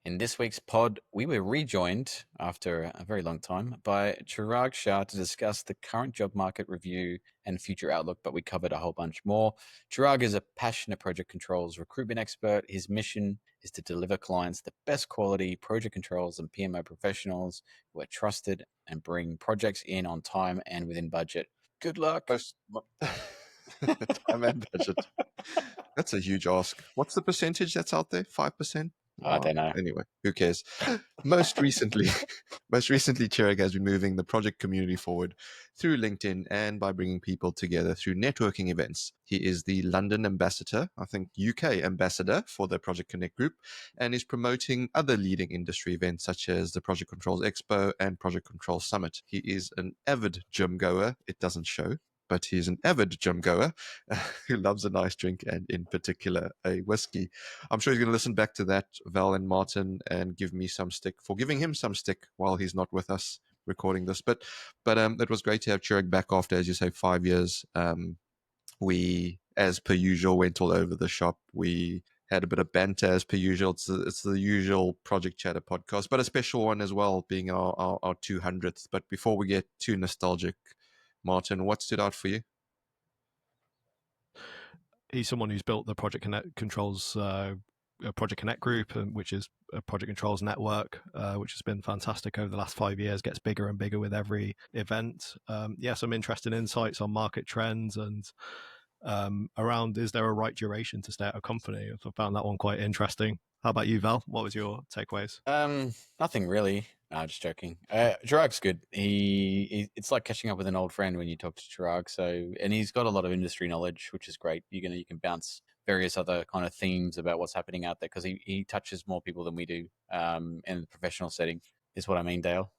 In this week's pod, we were rejoined after a very long time by Chirag Shah to discuss the current job market review and future outlook, but we covered a whole bunch more. Chirag is a passionate project controls recruitment expert. His mission is to deliver clients the best quality project controls and PMO professionals who are trusted and bring projects in on time and within budget. Good luck. Time and budget. That's a huge ask. What's the percentage that's out there? 5%? I don't know. Anyway, who cares? Most recently, Chirag has been moving the project community forward through LinkedIn and by bringing people together through networking events. He is the London ambassador, I think UK ambassador for the Project Connect group, and is promoting other leading industry events such as the Project Controls Expo and Project Controls Summit. He is an avid gym goer. It doesn't show, but he's an avid gym goer who loves a nice drink and in particular a whiskey. I'm sure he's going to listen back to that, Val and Martin, and give me some stick for giving him some stick while he's not with us recording this. But it was great to have Chirag back after, as you say, 5 years. We, as per usual, went all over the shop. We had a bit of banter as per usual. It's the usual Project Chatter podcast, but a special one as well, being our 200th. But before we get too nostalgic, Martin, what stood out for you? He's someone who's built the Project Connect Controls Project Connect group, which is a Project Controls network, which has been fantastic over the last 5 years, gets bigger and bigger with every event. Some interesting insights on market trends and around, is there a right duration to stay at a company? I found that one quite interesting. How about you, Val? What was your takeaways? Nothing really. No, just joking. Chirag's good. It's like catching up with an old friend when you talk to Chirag. And he's got a lot of industry knowledge, which is great. You can bounce various other kind of themes about what's happening out there because he touches more people than we do in the professional setting. Is what I mean, Dale.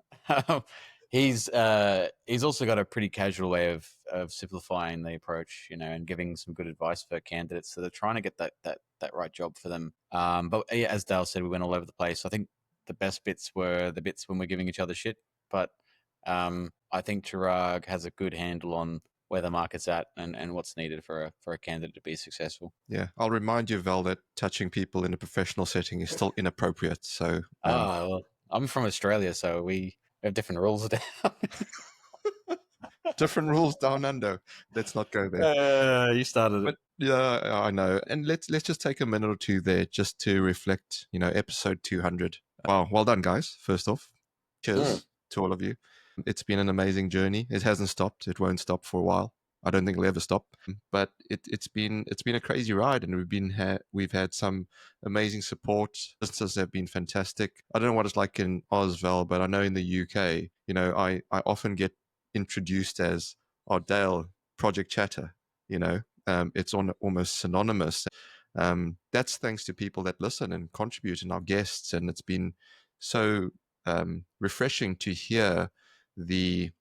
He's also got a pretty casual way of simplifying the approach, and giving some good advice for candidates. So they're trying to get that right job for them. But yeah, as Dale said, we went all over the place. I think the best bits were the bits when we're giving each other shit. But I think Chirag has a good handle on where the market's at and what's needed for a candidate to be successful. Yeah, I'll remind you, Val, that touching people in a professional setting is still inappropriate. So, well, I'm from Australia, so we have different rules down. Different rules down under. Let's not go there. You started it. Yeah, I know. And let's just take a minute or two there just to reflect, episode 200. Wow, well done, guys. First off, cheers to all of you. It's been an amazing journey. It hasn't stopped. It won't stop for a while. I don't think it'll ever stop. But it's been a crazy ride, and we've had some amazing support. Businesses have been fantastic. I don't know what it's like in Val, but I know in the UK, I often get introduced as Dale Project Chatter. It's almost synonymous. That's thanks to people that listen and contribute, and our guests, and it's been so refreshing to hear the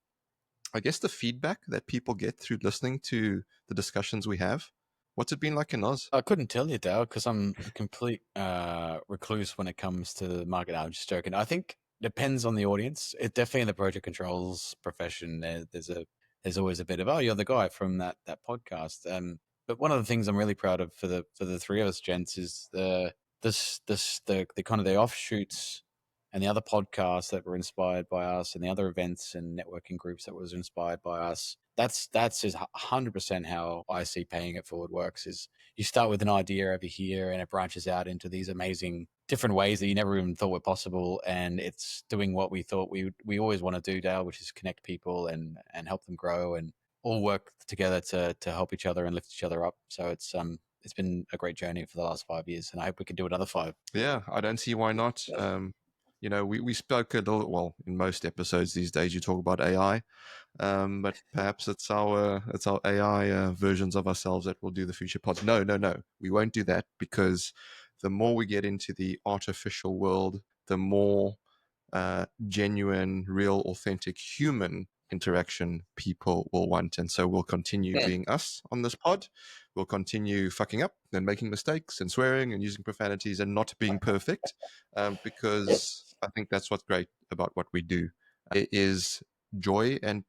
feedback that people get through listening to the discussions we have. What's it been like in Oz? I couldn't tell you, Dale, because I'm a complete recluse when it comes to the market. I'm just joking. I think depends on the audience. It definitely in the project controls profession, there's always a bit of, you're the guy from that podcast. But one of the things I'm really proud of for the three of us, gents, is the kind of the offshoots and the other podcasts that were inspired by us, and the other events and networking groups that was inspired by us. That's is 100% how I see paying it forward works. Is you start with an idea over here, and it branches out into these amazing different ways that you never even thought were possible, and it's doing what we thought we always want to do, Dale, which is connect people and help them grow and all work together to help each other and lift each other up. So it's been a great journey for the last 5 years, and I hope we can do another 5. Yeah, I don't see why not. We spoke a little, well, in most episodes these days you talk about AI, but perhaps it's our AI versions of ourselves that will do the future pods. No, we won't do that, because the more we get into the artificial world, the more genuine, real, authentic human interaction people will want. And so we'll continue being us on this pod. We'll continue fucking up and making mistakes and swearing and using profanities and not being perfect, because I think that's what's great about what we do. There is joy and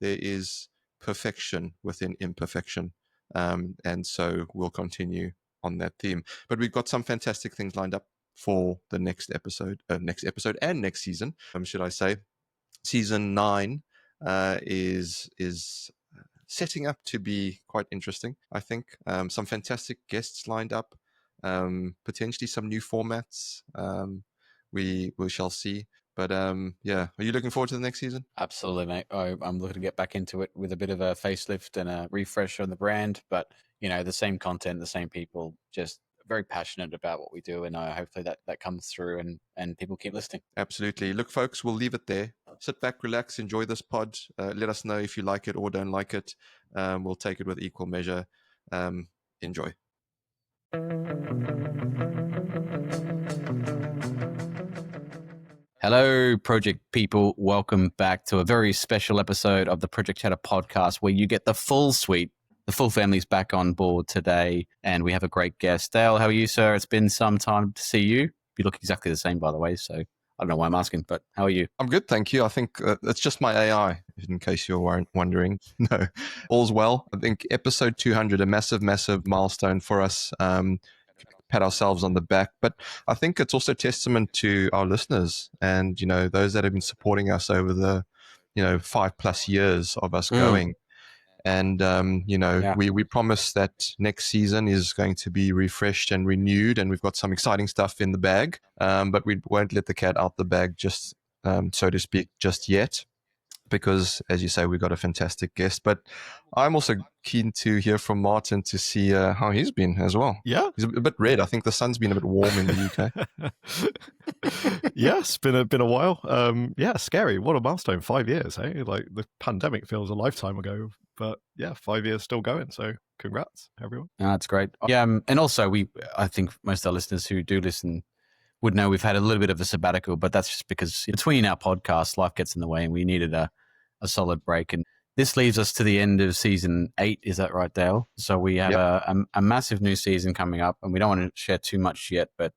there is perfection within imperfection. And so we'll continue on that theme. But we've got some fantastic things lined up for the next episode and next season, should I say. Season 9 is setting up to be quite interesting, I think. Some fantastic guests lined up, potentially some new formats. We shall see. But yeah, are you looking forward to the next season? Absolutely, mate. I'm looking to get back into it with a bit of a facelift and a refresh on the brand, but the same content, the same people, just very passionate about what we do, and hopefully that comes through and people keep listening. Absolutely. Look, folks, we'll leave it there. Sit back, relax, enjoy this pod. Let us know if you like it or don't like it. We'll take it with equal measure. Enjoy. Hello, project people. Welcome back to a very special episode of the Project Chatter podcast, where you get the full suite. The full family's back on board today, and we have a great guest. Dale, how are you, sir? It's been some time to see you. You look exactly the same, by the way, so I don't know why I'm asking, but how are you? I'm good, thank you. I think it's just my AI, in case you're wondering. No, all's well. I think episode 200, a massive, massive milestone for us. Pat ourselves on the back, but I think it's also testament to our listeners and those that have been supporting us over the 5+ years of us going. And we promise that next season is going to be refreshed and renewed, and we've got some exciting stuff in the bag, but we won't let the cat out the bag, just so to speak, just yet, because, as you say, we've got a fantastic guest. But I'm also keen to hear from Martin to see how he's been as well. Yeah. He's a bit red. I think the sun's been a bit warm in the UK. Yeah, it's been a while. Yeah, scary. What a milestone. 5 years, hey? Like, the pandemic feels a lifetime ago. But yeah, 5 years still going. So congrats, everyone. That's great. Yeah, and also I think most of our listeners who do listen would know we've had a little bit of a sabbatical, but that's just because between our podcasts, life gets in the way, and we needed a solid break. And this leaves us to the end of season 8. Is that right, Dale? So we have a massive new season coming up, and we don't want to share too much yet, but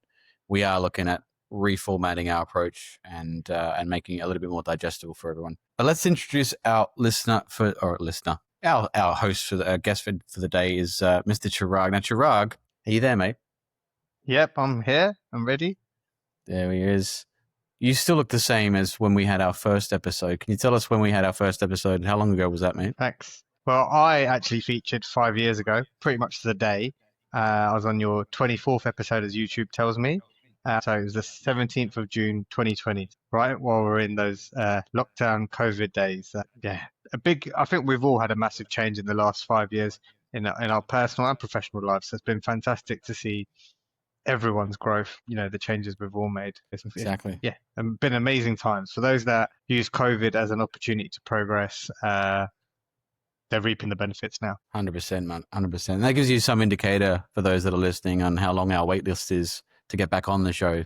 we are looking at reformatting our approach and making it a little bit more digestible for everyone. But let's introduce our Our host for the guest for the day is Mr. Chirag. Now, Chirag, are you there, mate? Yep, I'm here. I'm ready. There he is. You still look the same as when we had our first episode. Can you tell us when we had our first episode? How long ago was that, mate? Thanks. Well, I actually featured 5 years ago, pretty much to the day. I was on your 24th episode, as YouTube tells me. So it was the 17th of June, 2020, right? While we're in those lockdown COVID days. I think we've all had a massive change in the last 5 years in our personal and professional lives. So it's been fantastic to see everyone's growth, the changes we've all made. Exactly. And been amazing times. For those that use COVID as an opportunity to progress, they're reaping the benefits now. 100%, man. 100%. That gives you some indicator for those that are listening on how long our wait list is to get back on the show.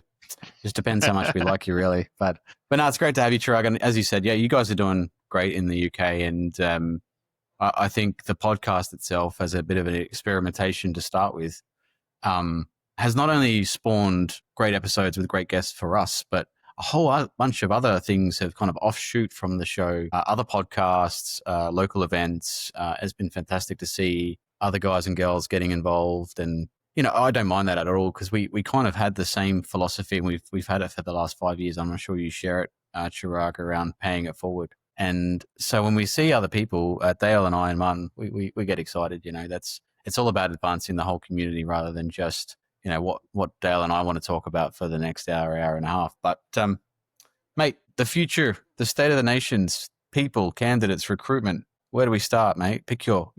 Just depends how much we like you, really. But no, it's great to have you, Chirag. And as you said, you guys are doing great in the UK. And I think the podcast itself, as a bit of an experimentation to start with, has not only spawned great episodes with great guests for us, but a whole bunch of other things have kind of offshoot from the show. Other podcasts, local events. It's been fantastic to see other guys and girls getting involved. And, I don't mind that at all, because we kind of had the same philosophy, and we've had it for the last 5 years. I'm not sure you share it, Chirag, around paying it forward. And so when we see other people, Dale and I and Martin, we get excited. It's all about advancing the whole community rather than just what Dale and I want to talk about for the next hour and a half. But mate, the future, the state of the nations, people, candidates, recruitment. Where do we start, mate? Pick your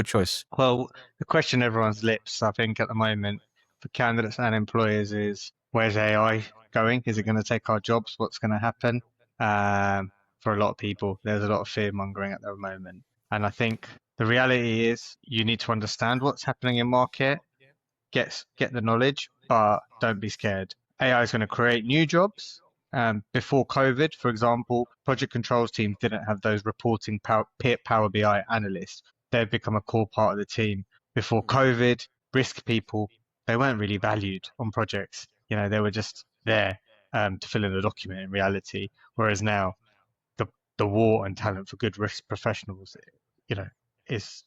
choice. Well, the question on everyone's lips, I think, at the moment for candidates and employers is, where's AI going? Is it going to take our jobs? What's going to happen? For a lot of people, there's a lot of fear mongering at the moment. And I think the reality is you need to understand what's happening in market, get the knowledge, but don't be scared. AI is going to create new jobs. Before COVID, for example, project controls teams didn't have those reporting Power BI analysts. They've become a core part of the team. Before COVID, risk people, they weren't really valued on projects. They were just there to fill in a document in reality. Whereas now, the war on talent for good risk professionals, it's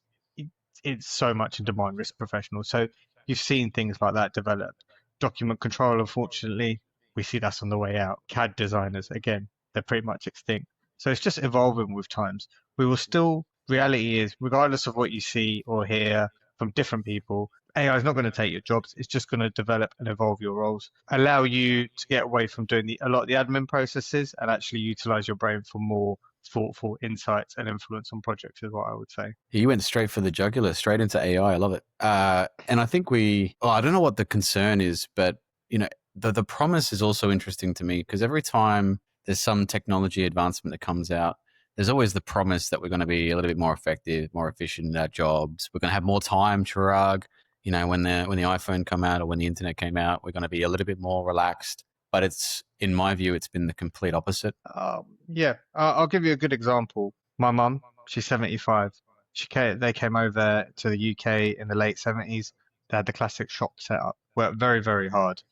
so much in demand, risk professionals. So you've seen things like that develop. Document control, unfortunately, we see that's on the way out. CAD designers, again, they're pretty much extinct. So it's just evolving with times. We will still, reality is, regardless of what you see or hear from different people, AI is not going to take your jobs. It's just going to develop and evolve your roles, allow you to get away from doing a lot of the admin processes and actually utilize your brain for more thoughtful insights and influence on projects is what I would say. You went straight for the jugular, straight into AI. I love it. And I think I don't know what the concern is, but the promise is also interesting to me, because every time there's some technology advancement that comes out, there's always the promise that we're going to be a little bit more effective, more efficient in our jobs. We're going to have more time, Chirag. When the iPhone came out or when the internet came out, we're going to be a little bit more relaxed. But in my view, it's been the complete opposite. I'll give you a good example. My mum, she's 75. They came over to the UK in the late 70s. They had the classic shop set up. Worked very, very hard.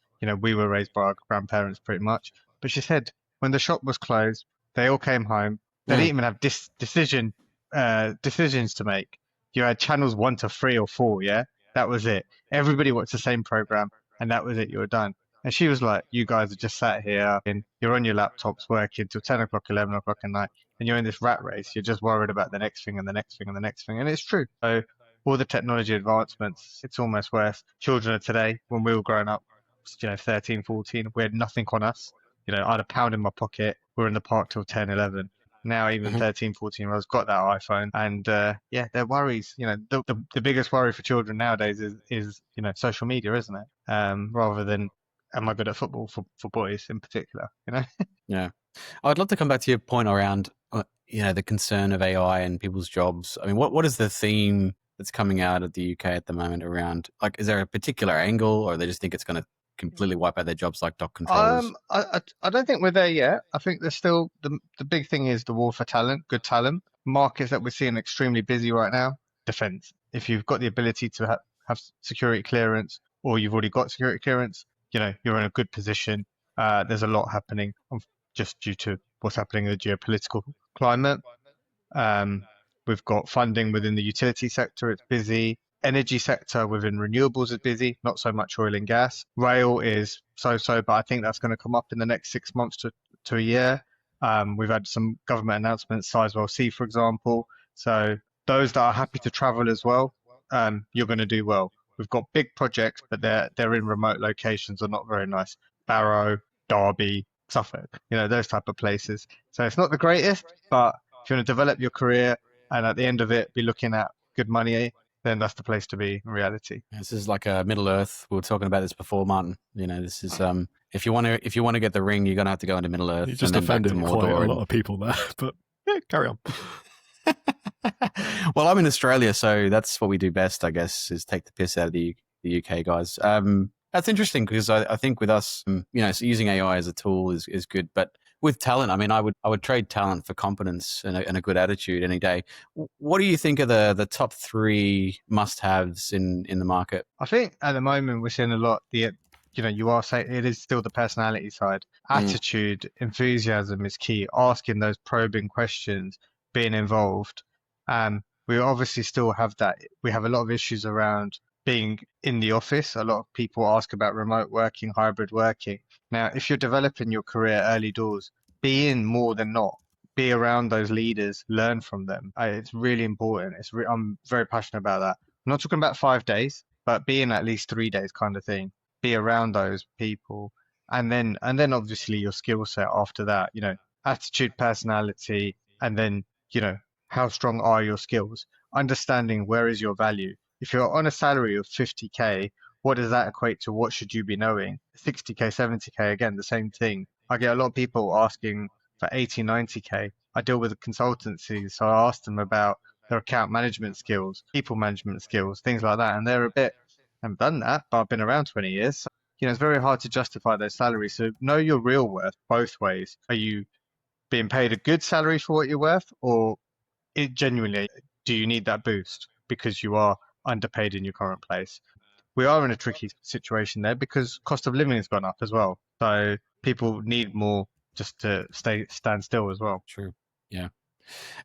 We were raised by our grandparents pretty much. But she said when the shop was closed, they all came home. They didn't even have decisions to make. You had channels 1 to 3 or 4, yeah? That was it. Everybody watched the same program, and that was it. You were done. And she was like, you guys are just sat here and you're on your laptops working till 10 o'clock, 11 o'clock at night, and you're in this rat race. You're just worried about the next thing and the next thing and the next thing. And it's true. So all the technology advancements, it's almost worse. Children of today, when we were growing up, 13, 14, we had nothing on us. I had a pound in my pocket. We were in the park till 10, 11. Now even 13, 14-year-olds got that iPhone, and their worries. The biggest worry for children nowadays is social media, isn't it? Rather than am I good at football for boys in particular? Yeah, I'd love to come back to your point around the concern of AI and people's jobs. I mean, what is the theme that's coming out of the UK at the moment around? Like, is there a particular angle, or they just think it's going to completely wipe out their jobs like dock controllers? I don't think we're there yet. I think there's still the big thing is the war for talent, good talent. Markets that we're seeing extremely busy right now, defense. If you've got the ability to have security clearance, or you've already got security clearance, you're in a good position. There's a lot happening just due to what's happening in the geopolitical climate. We've got funding within the utility sector. It's busy. Energy sector within renewables is busy, not so much oil and gas. Rail is so-so, but I think that's going to come up in the next 6 months to a year. We've had some government announcements, Sizewell C, for example. So those that are happy to travel as well, you're going to do well. We've got big projects, but they're in remote locations or not very nice. Barrow, Derby, Suffolk, those type of places. So it's not the greatest, but if you want to develop your career and at the end of it be looking at good money, then that's the place to be in reality. This is like a Middle Earth. We were talking about this before, Martin. This is if you want to get the ring, you're gonna have to go into Middle Earth. You just offended quite a lot of people there, but carry on. Well, I'm in Australia, so that's what we do best, I guess, is take the piss out of the UK guys. That's interesting because I think with us, so using AI as a tool is good, but with talent, I mean, I would trade talent for competence and a good attitude any day. What do you think are the top 3 must-haves in the market? I think at the moment we're seeing a lot. You are saying it is still the personality side. Attitude, enthusiasm is key. Asking those probing questions, being involved. We obviously still have that. We have a lot of issues around being in the office. A lot of people ask about remote working, hybrid working. Now, if you're developing your career early doors, be in more than not. Be around those leaders, learn from them. It's really important. I'm very passionate about that. I'm not talking about 5 days, but be in at least 3 days kind of thing. Be around those people. And then obviously your skill set after that, attitude, personality, and then, how strong are your skills? Understanding where is your value. If you're on a salary of 50K, what does that equate to? What should you be knowing? 60K, 70K, again, the same thing. I get a lot of people asking for 80, 90K. I deal with consultancies, so I ask them about their account management skills, people management skills, things like that. And they're I haven't done that, but I've been around 20 years. So, it's very hard to justify those salaries. So know your real worth both ways. Are you being paid a good salary for what you're worth, or genuinely, do you need that boost because you are underpaid in your current place? We are in a tricky situation there because cost of living has gone up as well. So people need more just to stand still as well. True. Yeah.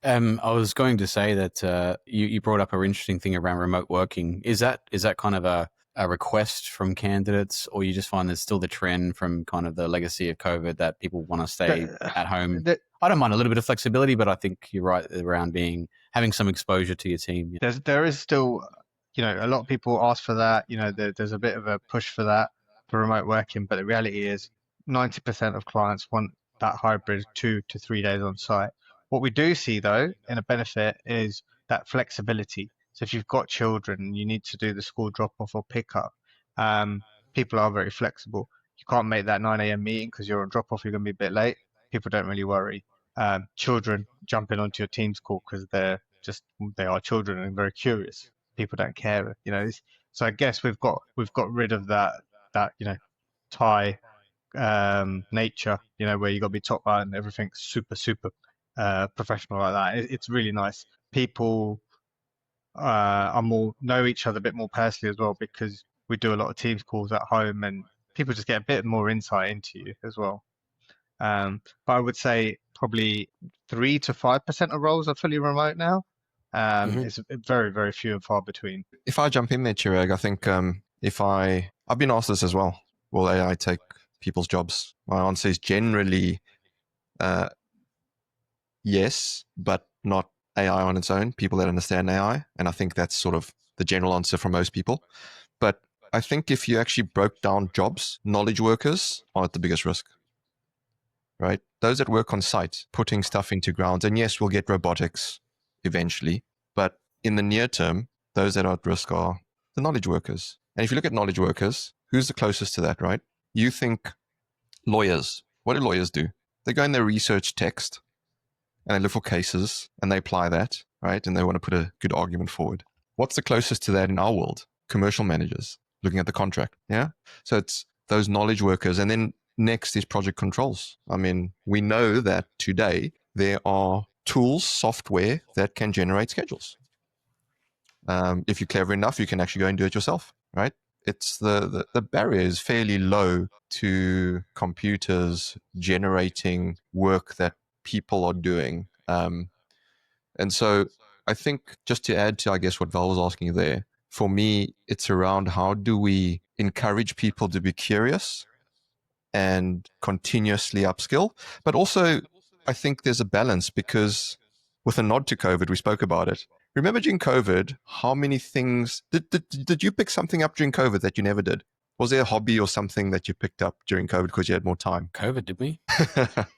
I was going to say that you brought up an interesting thing around remote working. Is that kind of a request from candidates, or you just find there's still the trend from kind of the legacy of COVID that people want to stay at home? I don't mind a little bit of flexibility, but I think you're right around having some exposure to your team. There is still, a lot of people ask for that. There's a bit of a push for that for remote working, but the reality is 90% of clients want that hybrid 2 to 3 days on site. What we do see though, in a benefit, is that flexibility. So if you've got children and you need to do the school drop off or pick up, people are very flexible. You can't make that 9 a.m. meeting because you're on drop off, you're going to be a bit late. People don't really worry. Children jumping onto your Teams call because they are children and very curious. People don't care, So I guess we've got rid of that tie nature, where you got to be top line and everything's super professional like that. It's really nice. People know each other a bit more personally as well, because we do a lot of Teams calls at home, and people just get a bit more insight into you as well. But I would say probably 3 to 5% of roles are fully remote now. It's very, very few and far between. If I jump in there, Chirag, I think I've been asked this as well. Will AI take people's jobs? My answer is generally yes, but not AI on its own. People that understand AI, and I think that's sort of the general answer from most people. But I think if you actually broke down jobs, knowledge workers are at the biggest risk. Right? Those that work on site, putting stuff into grounds, and yes, we'll get robotics eventually, but in the near term, those that are at risk are the knowledge workers. And if you look at knowledge workers, who's the closest to that, right? You think lawyers. What do lawyers do? They go in their research text and they look for cases and they apply that, right? And they want to put a good argument forward. What's the closest to that in our world? Commercial managers looking at the contract. Yeah. So it's those knowledge workers. And then next is project controls. I mean, we know that today there are tools, software that can generate schedules. If you're clever enough, you can actually go and do it yourself, right? It's the barrier is fairly low to computers generating work that people are doing. And so I think, just to add to, I guess, what Val was asking there, for me, it's around how do we encourage people to be curious and continuously upskill. But also, I think there's a balance, because with a nod to COVID, we spoke about it. Remember during COVID, how many things, did you pick something up during COVID that you never did? Was there a hobby or something that you picked up during COVID because you had more time? COVID, did we?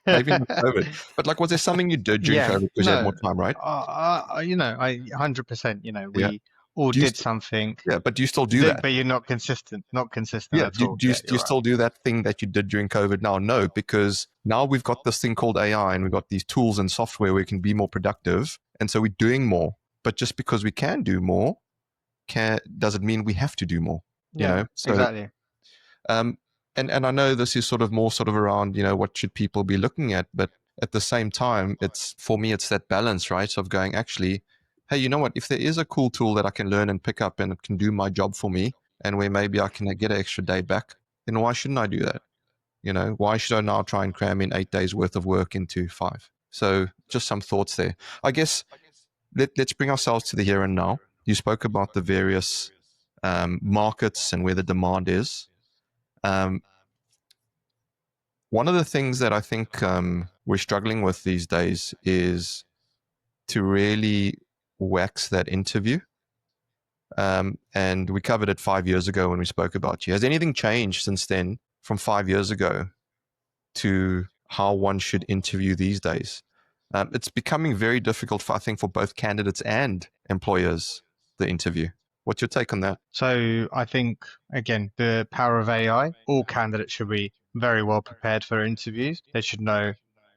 Maybe not COVID. But like, was there something you did during COVID because you had more time, right? I 100%, we all did something. Yeah, but do you still do that? But you're not consistent Yeah, at all. Do you still do that thing that you did during COVID now? No, because now we've got this thing called AI and we've got these tools and software where we can be more productive. And so we're doing more. But just because we can do more, doesn't mean we have to do more. So, exactly. And I know this is sort of around, what should people be looking at? But at the same time, for me, it's that balance, right? Of going, actually, hey, you know what? If there is a cool tool that I can learn and pick up and it can do my job for me, and where maybe I can get an extra day back, then why shouldn't I do that? Why should I now try and cram in 8 days worth of work into 5? So just some thoughts there. I guess let's bring ourselves to the here and now. You spoke about the various markets and where the demand is. One of the things that I think we're struggling with these days is to really wax that interview. And we covered it 5 years ago when we spoke about you. Has anything changed since then, from 5 years ago, to how one should interview these days? It's becoming very difficult, I think, for both candidates and employers, the interview. What's your take on that? So I think, again, the power of AI, all candidates should be very well prepared for interviews. They should know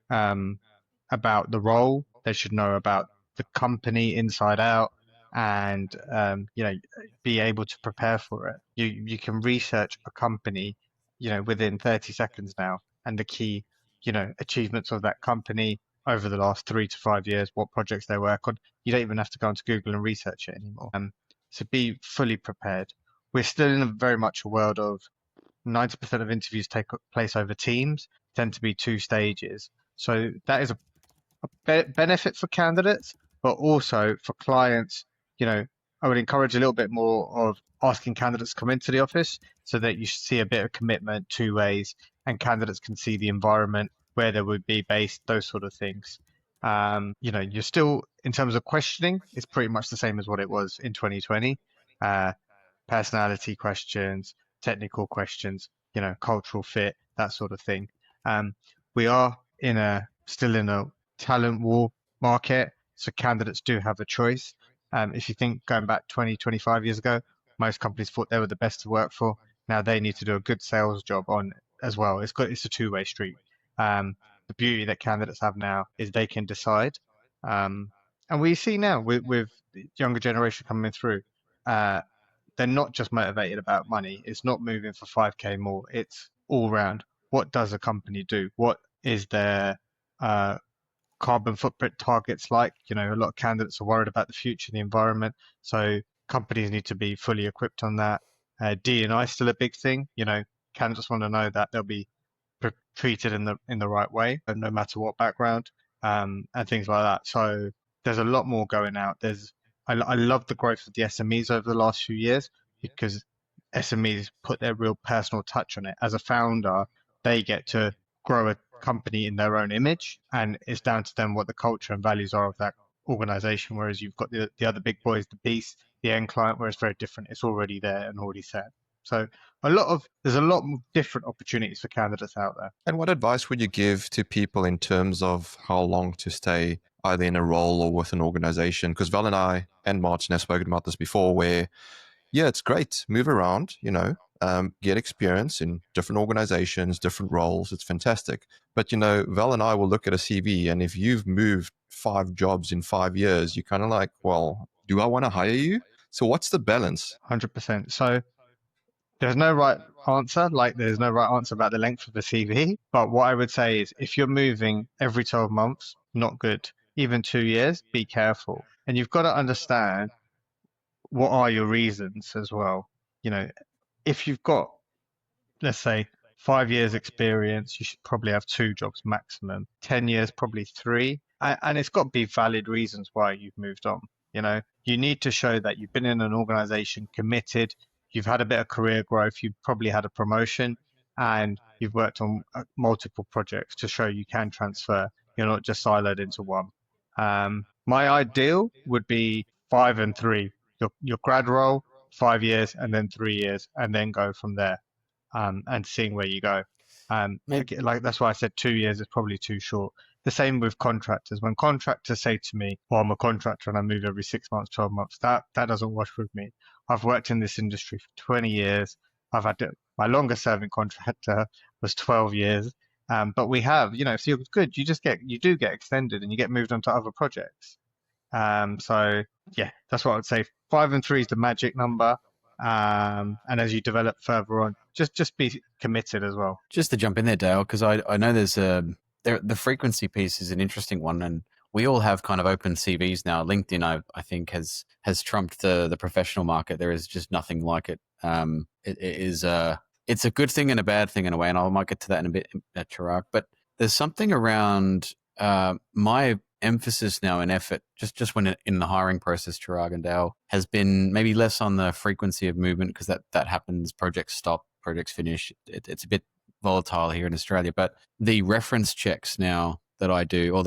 about the role. They should know about the company inside out, and be able to prepare for it. You can research a company, within 30 seconds now, and the key, achievements of that company over the last 3 to 5 years, what projects they work on. You don't even have to go onto Google and research it anymore. So be fully prepared. We're still in very much a world of 90% of interviews take place over Teams, tend to be 2 stages. So that is a benefit for candidates, but also for clients. I would encourage a little bit more of asking candidates to come into the office so that you see a bit of commitment 2 ways, and candidates can see the environment, where they would be based, those sort of things. You're still, in terms of questioning, it's pretty much the same as what it was in 2020. Personality questions, technical questions, cultural fit, that sort of thing. We are still in a talent war market, so candidates do have a choice. If you think going back 20, 25 years ago, most companies thought they were the best to work for. Now they need to do a good sales job on as well. It's a two-way street. The beauty that candidates have now is they can decide. And we see now with the younger generation coming through, they're not just motivated about money. It's not moving for 5K more. It's all round. What does a company do? What is their carbon footprint targets like? A lot of candidates are worried about the future, the environment. So companies need to be fully equipped on that. D&I is still a big thing. Candidates want to know that they'll be treated in the right way, no matter what background, and things like that. So there's a lot more going out. I love the growth of the SMEs over the last few years, because SMEs put their real personal touch on it. As a founder, they get to grow a company in their own image, and it's down to them what the culture and values are of that organization. Whereas you've got the other big boys, the beast, the end client, where it's very different. It's already there and already set. So there's a lot of different opportunities for candidates out there. And what advice would you give to people in terms of how long to stay either in a role or with an organization? Because Val and I and Martin have spoken about this before, where, yeah, it's great. Move around, get experience in different organizations, different roles. It's fantastic. But, Val and I will look at a CV, and if you've moved 5 jobs in 5 years, you're kind of like, well, do I want to hire you? So what's the balance? 100%. So there's no right answer, like there's no right answer about the length of the CV. But what I would say is, if you're moving every 12 months, not good. Even 2 years, be careful. And you've got to understand what are your reasons as well. If you've got, let's say, 5 years experience, you should probably have 2 jobs maximum. 10 years, probably 3. And it's got to be valid reasons why you've moved on. You need to show that you've been in an organization, committed, you've had a bit of career growth, you've probably had a promotion, and you've worked on multiple projects to show you can transfer. You're not just siloed into one. My ideal would be 5 and 3. Your grad role, 5 years, and then 3 years, and then go from there, and seeing where you go. Like that's why I said 2 years is probably too short. The same with contractors. When contractors say to me, well, I'm a contractor and I move every 6 months, 12 months, that doesn't wash with me. I've worked in this industry for 20 years. My longest serving contractor was 12 years. But we have, if you're good, you do get extended and you get moved on to other projects. So yeah, that's what I would say. 5 and 3 is the magic number. And as you develop further on, just be committed as well. Just to jump in there, Dale, because I know there's the frequency piece is an interesting one, and we all have kind of open CVs now. LinkedIn, I think, has trumped the professional market. There is just nothing like it. It's a good thing and a bad thing in a way, and I might get to that in a bit, Chirag. But there's something around my emphasis now and effort, just when in the hiring process, Chirag and Dale, has been maybe less on the frequency of movement, because that happens. Projects stop, projects finish. It's a bit volatile here in Australia, but the reference checks now that I do, or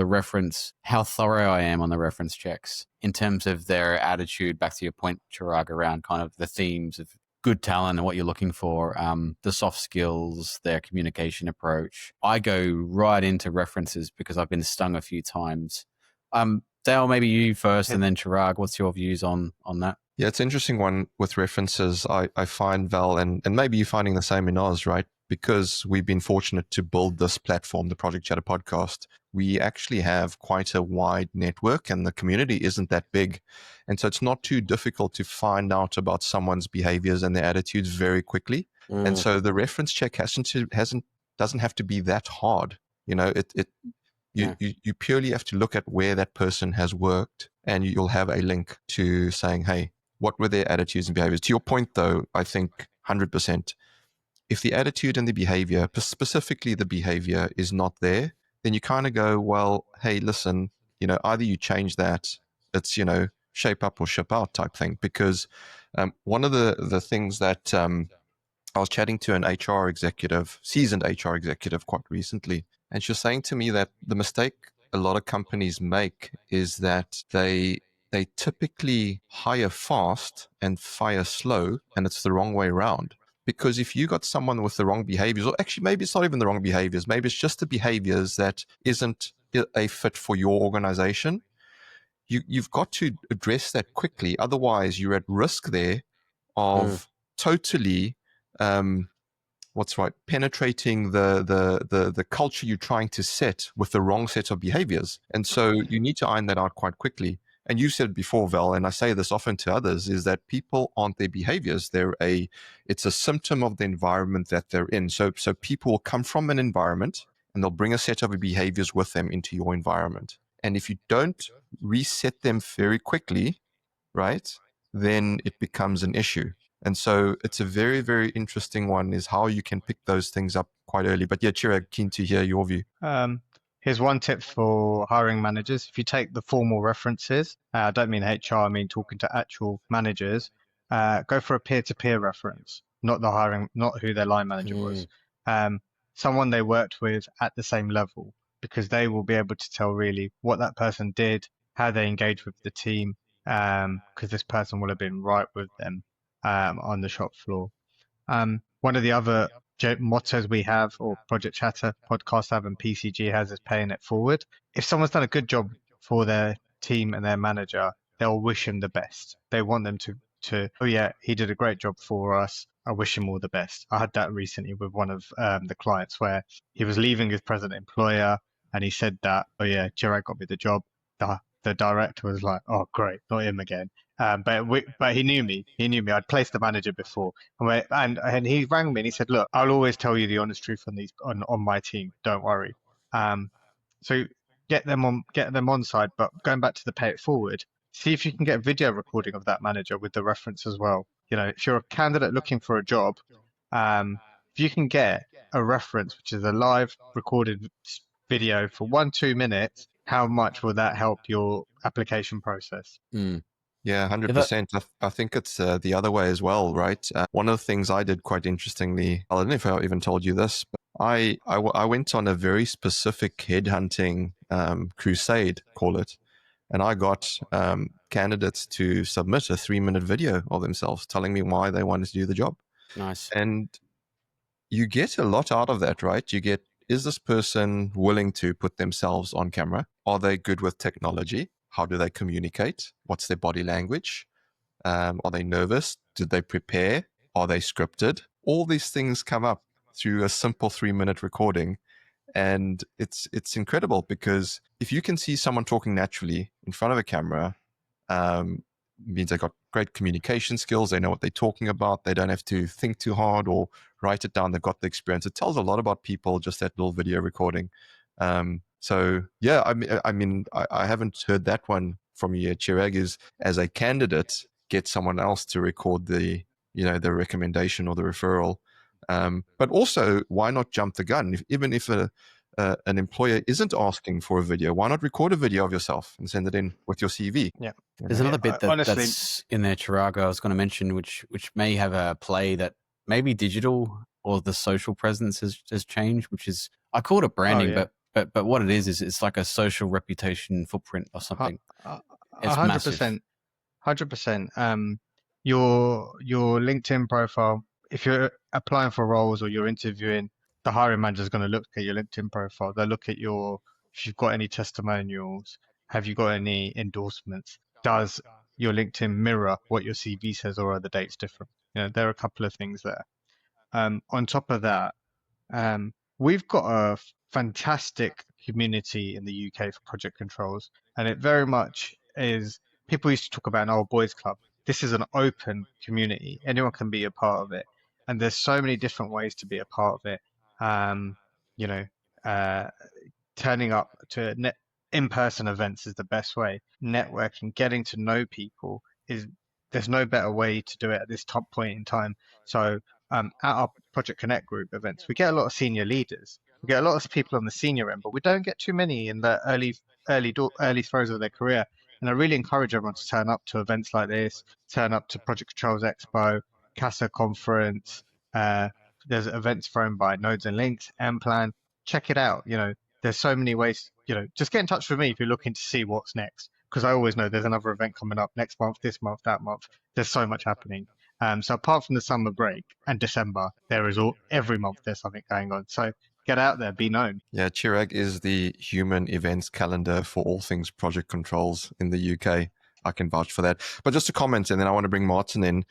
how thorough I am on the reference checks in terms of their attitude, back to your point, Chirag, around kind of the themes of good talent and what you're looking for, the soft skills, their communication approach. I go right into references because I've been stung a few times. Dale, maybe you first, and then Chirag, what's your views on that? Yeah, it's an interesting one with references. I find, Val, and maybe you're finding the same in Oz, right? Because we've been fortunate to build this platform, the Project Chatter podcast, we actually have quite a wide network, and the community isn't that big. And so it's not too difficult to find out about someone's behaviors and their attitudes very quickly. And so the reference check doesn't have to be that hard. You purely have to look at where that person has worked, and you'll have a link to saying, hey, what were their attitudes and behaviors? To your point, though, I think 100%. If the attitude and the behavior, specifically the behavior, is not there, then you kind of go, well, hey, listen, either you change that, it's, shape up or ship out type thing. Because one of the things that I was chatting to an HR executive, seasoned HR executive quite recently, and she was saying to me that the mistake a lot of companies make is that they typically hire fast and fire slow, and it's the wrong way around. Because if you got someone with the wrong behaviors, or actually maybe it's not even the wrong behaviors, maybe it's just the behaviors that isn't a fit for your organization, you've got to address that quickly. Otherwise, you're at risk there of totally penetrating the culture you're trying to set with the wrong set of behaviors. And so you need to iron that out quite quickly. And you said before, Val, and I say this often to others, is that people aren't their behaviors. It's a symptom of the environment that they're in. So people will come from an environment and they'll bring a set of behaviors with them into your environment. And if you don't reset them very quickly, right, then it becomes an issue. And so it's a very, very interesting one, is how you can pick those things up quite early. But yeah, Chirag, keen to hear your view. Here's one tip for hiring managers. If you take the formal references, I don't mean HR, I mean talking to actual managers, go for a peer-to-peer reference, not who their line manager was. Someone they worked with at the same level, because they will be able to tell really what that person did, how they engaged with the team, because this person will have been right with them on the shop floor. One of the other mottos we have, or Project Chatter podcast have, and PCG has, is paying it forward. If someone's done a good job for their team and their manager, they'll wish him the best. They want them to, oh yeah, he did a great job for us, I wish him all the best. I had that recently with one of the clients, where he was leaving his present employer and he said that, oh yeah, Chirag got me the job. The director was like, oh great, not him again. But he knew me. I'd placed the manager before, and he rang me and he said, "Look, I'll always tell you the honest truth on my team. Don't worry." So get them on side. But going back to the pay it forward, see if you can get a video recording of that manager with the reference as well. You know, if you're a candidate looking for a job, if you can get a reference, which is a live recorded video for 1-2 minutes, how much will that help your application process? Yeah, 100%. I think it's the other way as well, right? One of the things I did quite interestingly, I don't know if I even told you this, but I went on a very specific headhunting crusade, call it, and I got candidates to submit a 3-minute video of themselves telling me why they wanted to do the job. Nice. And you get a lot out of that, right? You get, is this person willing to put themselves on camera? Are they good with technology? How do they communicate? What's their body language? Are they nervous? Did they prepare? Are they scripted? All these things come up through a simple 3-minute recording. And it's incredible, because if you can see someone talking naturally in front of a camera, means they've got great communication skills. They know what they're talking about. They don't have to think too hard or write it down. They've got the experience. It tells a lot about people, just that little video recording. So yeah, I mean, I haven't heard that one from you yet, Chirag, is as a candidate, get someone else to record the recommendation or the referral. But also, why not jump the gun? Even if an employer isn't asking for a video, why not record a video of yourself and send it in with your CV? Yeah. There's another bit that's in there, Chirag, I was going to mention, which may have a play that maybe digital or the social presence has changed, which is, I call it branding, but what it is it's like a social reputation footprint or something. It's 100%. 100%. Your LinkedIn profile, if you're applying for roles or you're interviewing, the hiring manager is going to look at your LinkedIn profile. They'll look at if you've got any testimonials, have you got any endorsements? Does your LinkedIn mirror what your CV says, or are the dates different? You know, there are a couple of things there. On top of that, we've got a fantastic community in the UK for project controls, and it very much is. People used to talk about an old boys club. This is an open community. Anyone can be a part of it, and there's so many different ways to be a part of it. Turning up to in-person events is the best way. Networking, getting to know people, there's no better way to do it at this top point in time. So at our Project Connect group events, we get a lot of senior leaders. We get a lot of people on the senior end, but we don't get too many in the early throes of their career. And I really encourage everyone to turn up to events like this, turn up to Project Controls Expo, CASA conference. There's events thrown by Nodes and Links, M-Plan. Check it out. There's so many ways, just get in touch with me if you're looking to see what's next. Because I always know there's another event coming up next month, this month, that month. There's so much happening. So apart from the summer break and December, there is every month there's something going on. So get out there, be known. Yeah, Chirag is the human events calendar for all things project controls in the UK. I can vouch for that. But just a comment, and then I want to bring Martin in.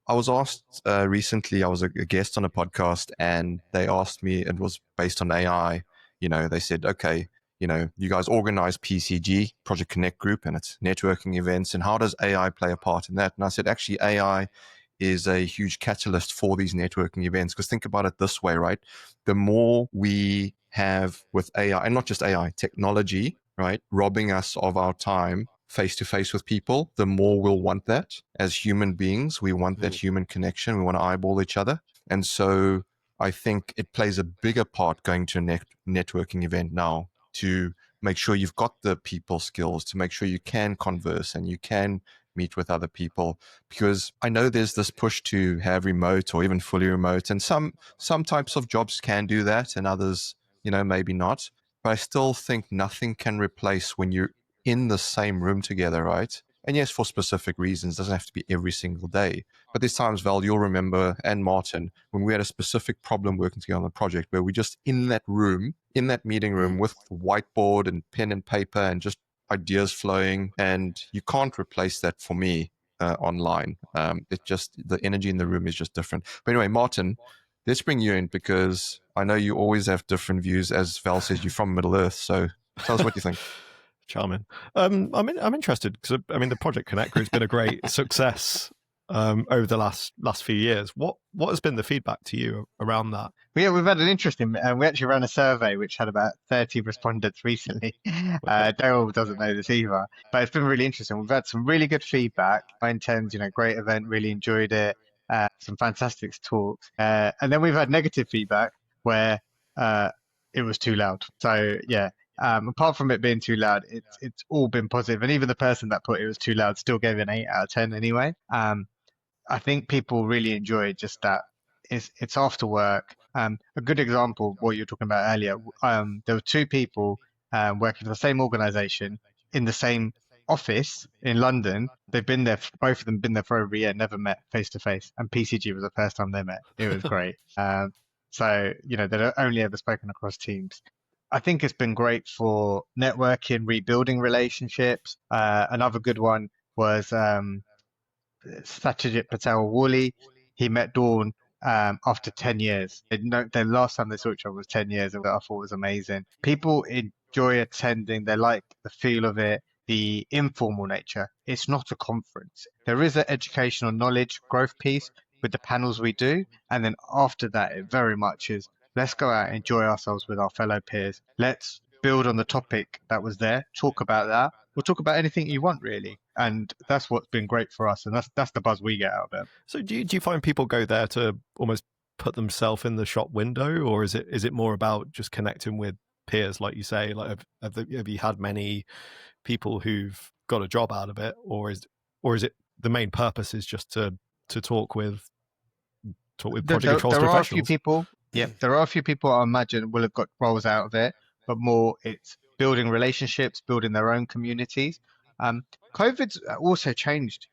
I was asked recently, I was a guest on a podcast, and they asked me, it was based on AI. They said, okay, you guys organize PCG, Project Connect Group, and it's networking events, and how does AI play a part in that? And I said, actually, AI is a huge catalyst for these networking events, because think about it this way, right? The more we have with AI, and not just AI, technology, right, robbing us of our time face to face with people, the more we'll want that. As human beings, we want that human connection. We want to eyeball each other. And so I think it plays a bigger part going to a networking event now to make sure you've got the people skills, to make sure you can converse and you can meet with other people, because I know there's this push to have remote or even fully remote, and some types of jobs can do that and others, maybe not. But I still think nothing can replace when you're in the same room together, right? And yes, for specific reasons, it doesn't have to be every single day. But there's times, Val, you'll remember, and Martin, when we had a specific problem working together on the project where we just in that room, in that meeting room with whiteboard and pen and paper and just ideas flowing, and you can't replace that for me online. It just, the energy in the room is just different. But anyway, Martin, let's bring you in, because I know you always have different views. As Val says, you're from Middle Earth, so tell us what you think. Charming. I'm interested because the Project Connect Group's been a great success over the last few years. What has been the feedback to you around that? Yeah, we've had an interesting. We actually ran a survey which had about 30 respondents recently. Daryl doesn't know this either, but it's been really interesting. We've had some really good feedback. Mine Tens, great event, really enjoyed it. Some fantastic talks, and then we've had negative feedback where it was too loud. So yeah. Apart from it being too loud, it's all been positive. And even the person that put it was too loud still gave it an 8 out of 10 anyway. I think people really enjoy just that. It's after work. A good example, what you were talking about earlier, there were two people working for the same organization in the same office in London. They've been there, both of them been there for over a year, never met face to face. And PCG was the first time they met. It was great. So, they'd only ever spoken across Teams. I think it's been great for networking, rebuilding relationships. Another good one was Satyajit Patel Woolley. He met Dawn after 10 years. The last time they saw each other was 10 years, and I thought was amazing. People enjoy attending. They like the feel of it, the informal nature. It's not a conference. There is an educational knowledge growth piece with the panels we do. And then after that, it very much is, let's go out and enjoy ourselves with our fellow peers. Let's build on the topic that was there, talk about that. We'll talk about anything you want, really. And that's what's been great for us. And that's the buzz we get out of it. So do you find people go there to almost put themselves in the shop window, or is it more about just connecting with peers, like you say? Like, have you had many people who've got a job out of it, or is it the main purpose is just to talk with project controls there professionals? Are a few people. Yeah, there are a few people I imagine will have got roles out of it, but more it's building relationships, building their own communities. COVID's also changed.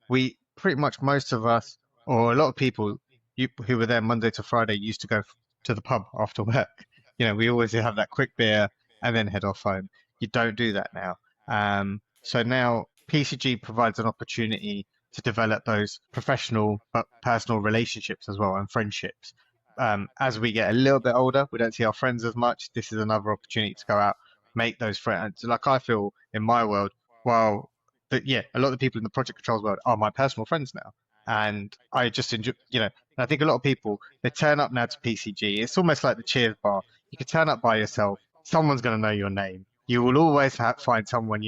We pretty much, most of us, or a lot of people who were there Monday to Friday, used to go to the pub after work. We always have that quick beer and then head off home. You don't do that now. So now PCG provides an opportunity to develop those professional but personal relationships as well, and friendships. As we get a little bit older, we don't see our friends as much. This is another opportunity to go out, make those friends. Like I feel in my world, a lot of the people in the project controls world are my personal friends now. And I just enjoy, I think a lot of people, they turn up now to PCG. It's almost like the Cheers bar. You can turn up by yourself. Someone's going to know your name. You will always find someone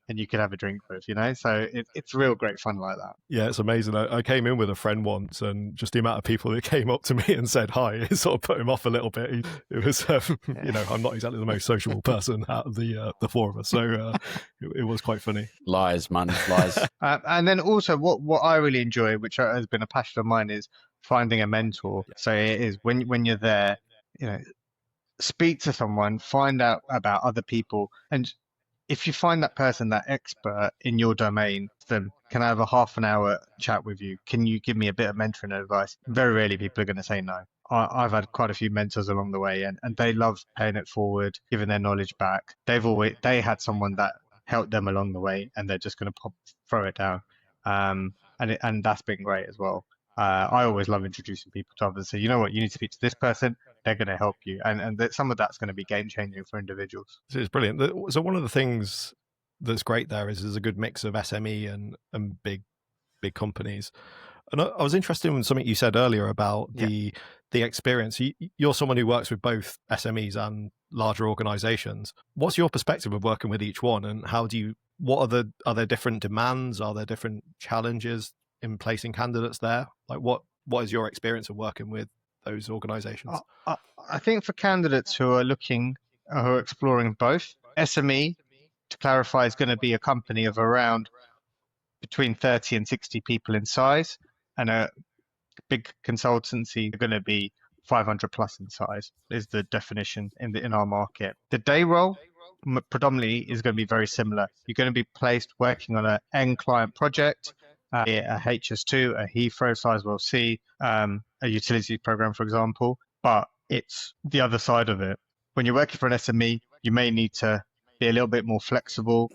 and you can have a drink with, you know? So it's real great fun like that. Yeah, it's amazing. I came in with a friend once, and just the amount of people that came up to me and said hi, it sort of put him off a little bit. It was, you know, I'm not exactly the most sociable person out of the four of us, so it was quite funny. Lies, man, lies. And then also what I really enjoy, which has been a passion of mine, is finding a mentor. So it is when you're there, you know, speak to someone, find out about other people, and if you find that person, that expert in your domain, then can I have a half an hour chat with you? Can you give me a bit of mentoring advice? Very rarely people are going to say no. I've had quite a few mentors along the way, and they love paying it forward, giving their knowledge back. They had someone that helped them along the way, and they're just going to throw it down. And that's been great as well. I always love introducing people to others. So you know what, you need to speak to this person. They're going to help you, and some of that's going to be game changing for individuals. So it's brilliant. So one of the things that's great there is there's a good mix of SME and big companies. And I was interested in something you said earlier about the experience. You're someone who works with both SMEs and larger organizations. What's your perspective of working with each one, and are there different demands? Are there different challenges in placing candidates there? Like what is your experience of working with those organizations? I think for candidates who are exploring both, SME, to clarify, is going to be a company of around between 30 and 60 people in size, and a big consultancy are going to be 500 plus in size, is the definition in our market. The day role predominantly is going to be very similar. You're going to be placed working on an end client project, a HS2, a Heathrow, Sizewell C, a utility program, for example, but it's the other side of it. When you're working for an SME, you may need to be a little bit more flexible,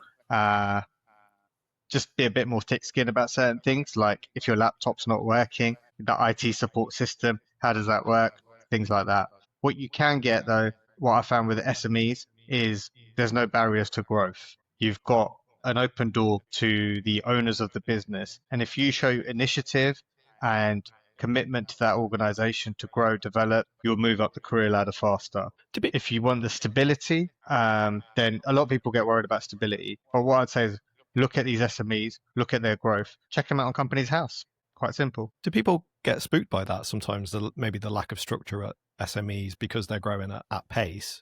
just be a bit more thick-skinned about certain things, like if your laptop's not working, the IT support system, how does that work? Things like that. What you can get, though, what I found with SMEs is there's no barriers to growth. You've got an open door to the owners of the business. And if you show initiative and commitment to that organization to grow, develop, you'll move up the career ladder faster. If you want the stability, then a lot of people get worried about stability. But what I'd say is look at these SMEs, look at their growth, check them out on Companies House. Quite simple. Do people get spooked by that sometimes, maybe the lack of structure at SMEs because they're growing at pace?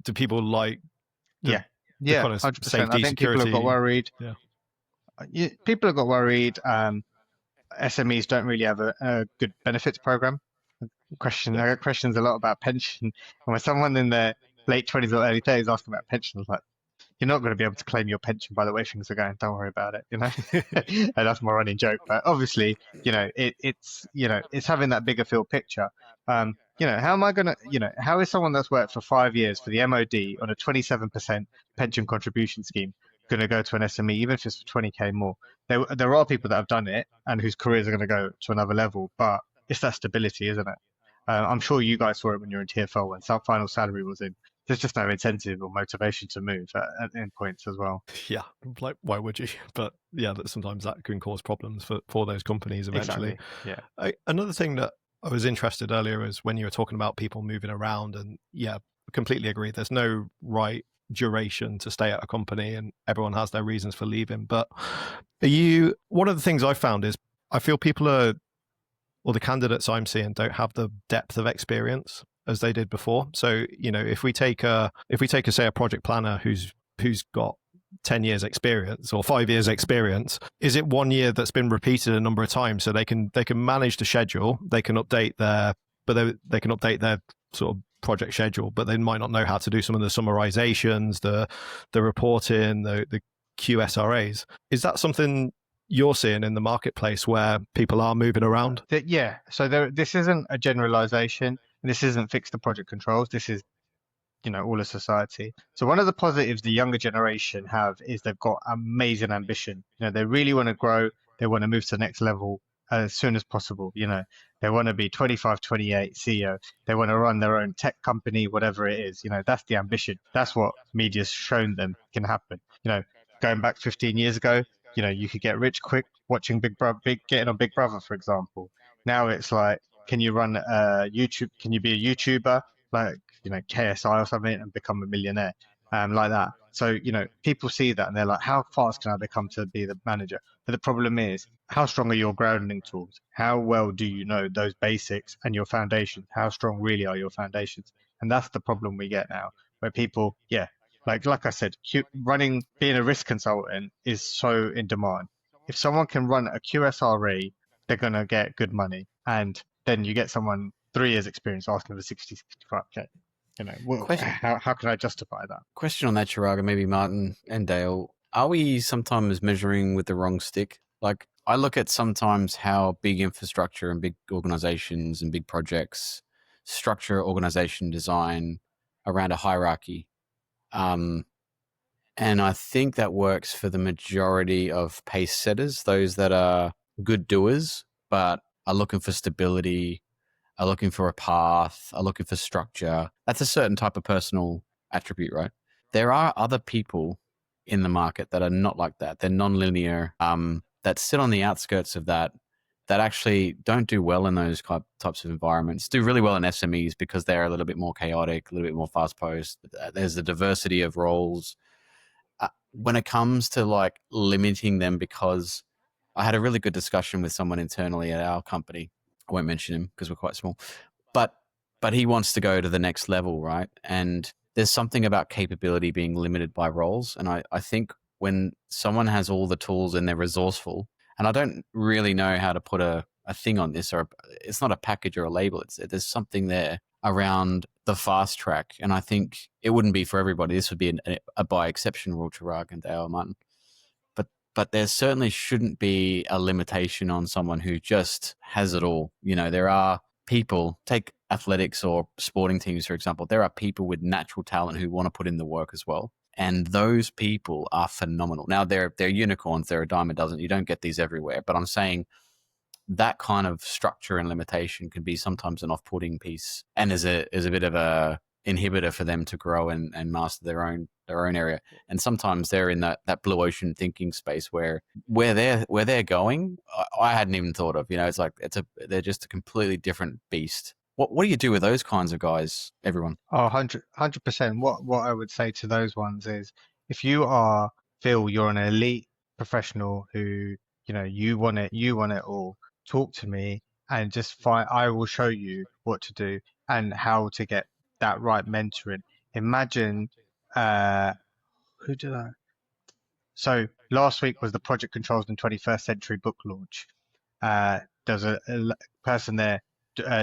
Do people like yeah, 100%. Safety, I think security? People have got worried. People have got worried. SMEs don't really have a good benefits program. I get questions a lot about pension. And when someone in their late 20s or early 30s asking about pension, I was like, you're not going to be able to claim your pension by the way things are going. Don't worry about it, you know. And that's my running joke. But obviously, you know, it's having that bigger field picture. You know, how am I going to, you know, how is someone that's worked for 5 years for the MOD on a 27% pension contribution scheme going to go to an SME, even if it's for 20k more? There are people that have done it and whose careers are going to go to another level, but it's that stability, isn't it? I'm sure you guys saw it when you were in TFL when final salary was in. There's just no incentive or motivation to move at end points as well. Yeah, like why would you? But yeah, sometimes that can cause problems for those companies eventually. Exactly. Yeah. Another thing that I was interested earlier is when you were talking about people moving around, and yeah, completely agree. There's no right duration to stay at a company, and everyone has their reasons for leaving. But one of the things I found is I feel or the candidates I'm seeing don't have the depth of experience as they did before. So, you know, if we take say a project planner who's got 10 years experience or 5 years experience, is it 1 year that's been repeated a number of times so they can manage the schedule, they can update their sort of project schedule, but they might not know how to do some of the summarizations, the reporting, the QSRAs. Is that something you're seeing in the marketplace where people are moving around? Yeah. So this isn't a generalization. This isn't fixed to project controls. This is, you know, all of society. So one of the positives the younger generation have is they've got amazing ambition. You know, they really want to grow. They want to move to the next level as soon as possible. You know, they want to be 25, 28 CEO. They want to run their own tech company, whatever it is. You know, that's the ambition. That's what media's shown them can happen. You know, going back 15 years ago, you know, you could get rich quick watching getting on Big Brother, for example. Now it's like, can you run YouTube? Can you be a YouTuber like, you know, KSI or something and become a millionaire? Like that. So, people see that and they're like, how fast can I become to be the manager? But the problem is, how strong are your grounding tools? How well do you know those basics and your foundations? How strong really are your foundations? And that's the problem we get now, where people, like I said, being a risk consultant is so in demand. If someone can run a QSRE, they're going to get good money. And then you get someone 3 years experience asking for 60, 65K. How can I justify that? Question on that, Chirag, and maybe Martin and Dale. Are we sometimes measuring with the wrong stick? Like, I look at sometimes how big infrastructure and big organizations and big projects structure organization design around a hierarchy. And I think that works for the majority of pace setters, those that are good doers, but are looking for stability, are looking for a path, are looking for structure. That's a certain type of personal attribute, right? There are other people in the market that are not like that. They're non-linear, that sit on the outskirts of that actually don't do well in those types of environments, do really well in SMEs because they're a little bit more chaotic, a little bit more fast-paced. There's a diversity of roles. When it comes to like limiting them, because I had a really good discussion with someone internally at our company. I won't mention him because we're quite small, but he wants to go to the next level, right? And there's something about capability being limited by roles. And I think when someone has all the tools and they're resourceful, and I don't really know how to put a thing on this, or it's not a package or a label. There's something there around the fast track. And I think it wouldn't be for everybody. This would be a by exception rule, Chirag and Dale, Martin. But there certainly shouldn't be a limitation on someone who just has it all. There are people, take athletics or sporting teams, for example, there are people with natural talent who want to put in the work as well. And those people are phenomenal. Now, they're unicorns, they're a dime a dozen. You don't get these everywhere. But I'm saying that kind of structure and limitation can be sometimes an off-putting piece and is a bit of a inhibitor for them to grow and master their own area. And sometimes they're in that blue ocean thinking space where they're going, I hadn't even thought of. It's like they're just a completely different beast. What do you do with those kinds of guys, everyone? Oh, 100%. What I would say to those ones is, if you feel you're an elite professional who, you want it all, talk to me and just I will show you what to do and how to get that right mentoring. Imagine, who did I? So last week was the Project Controls in 21st Century book launch. There's a person there,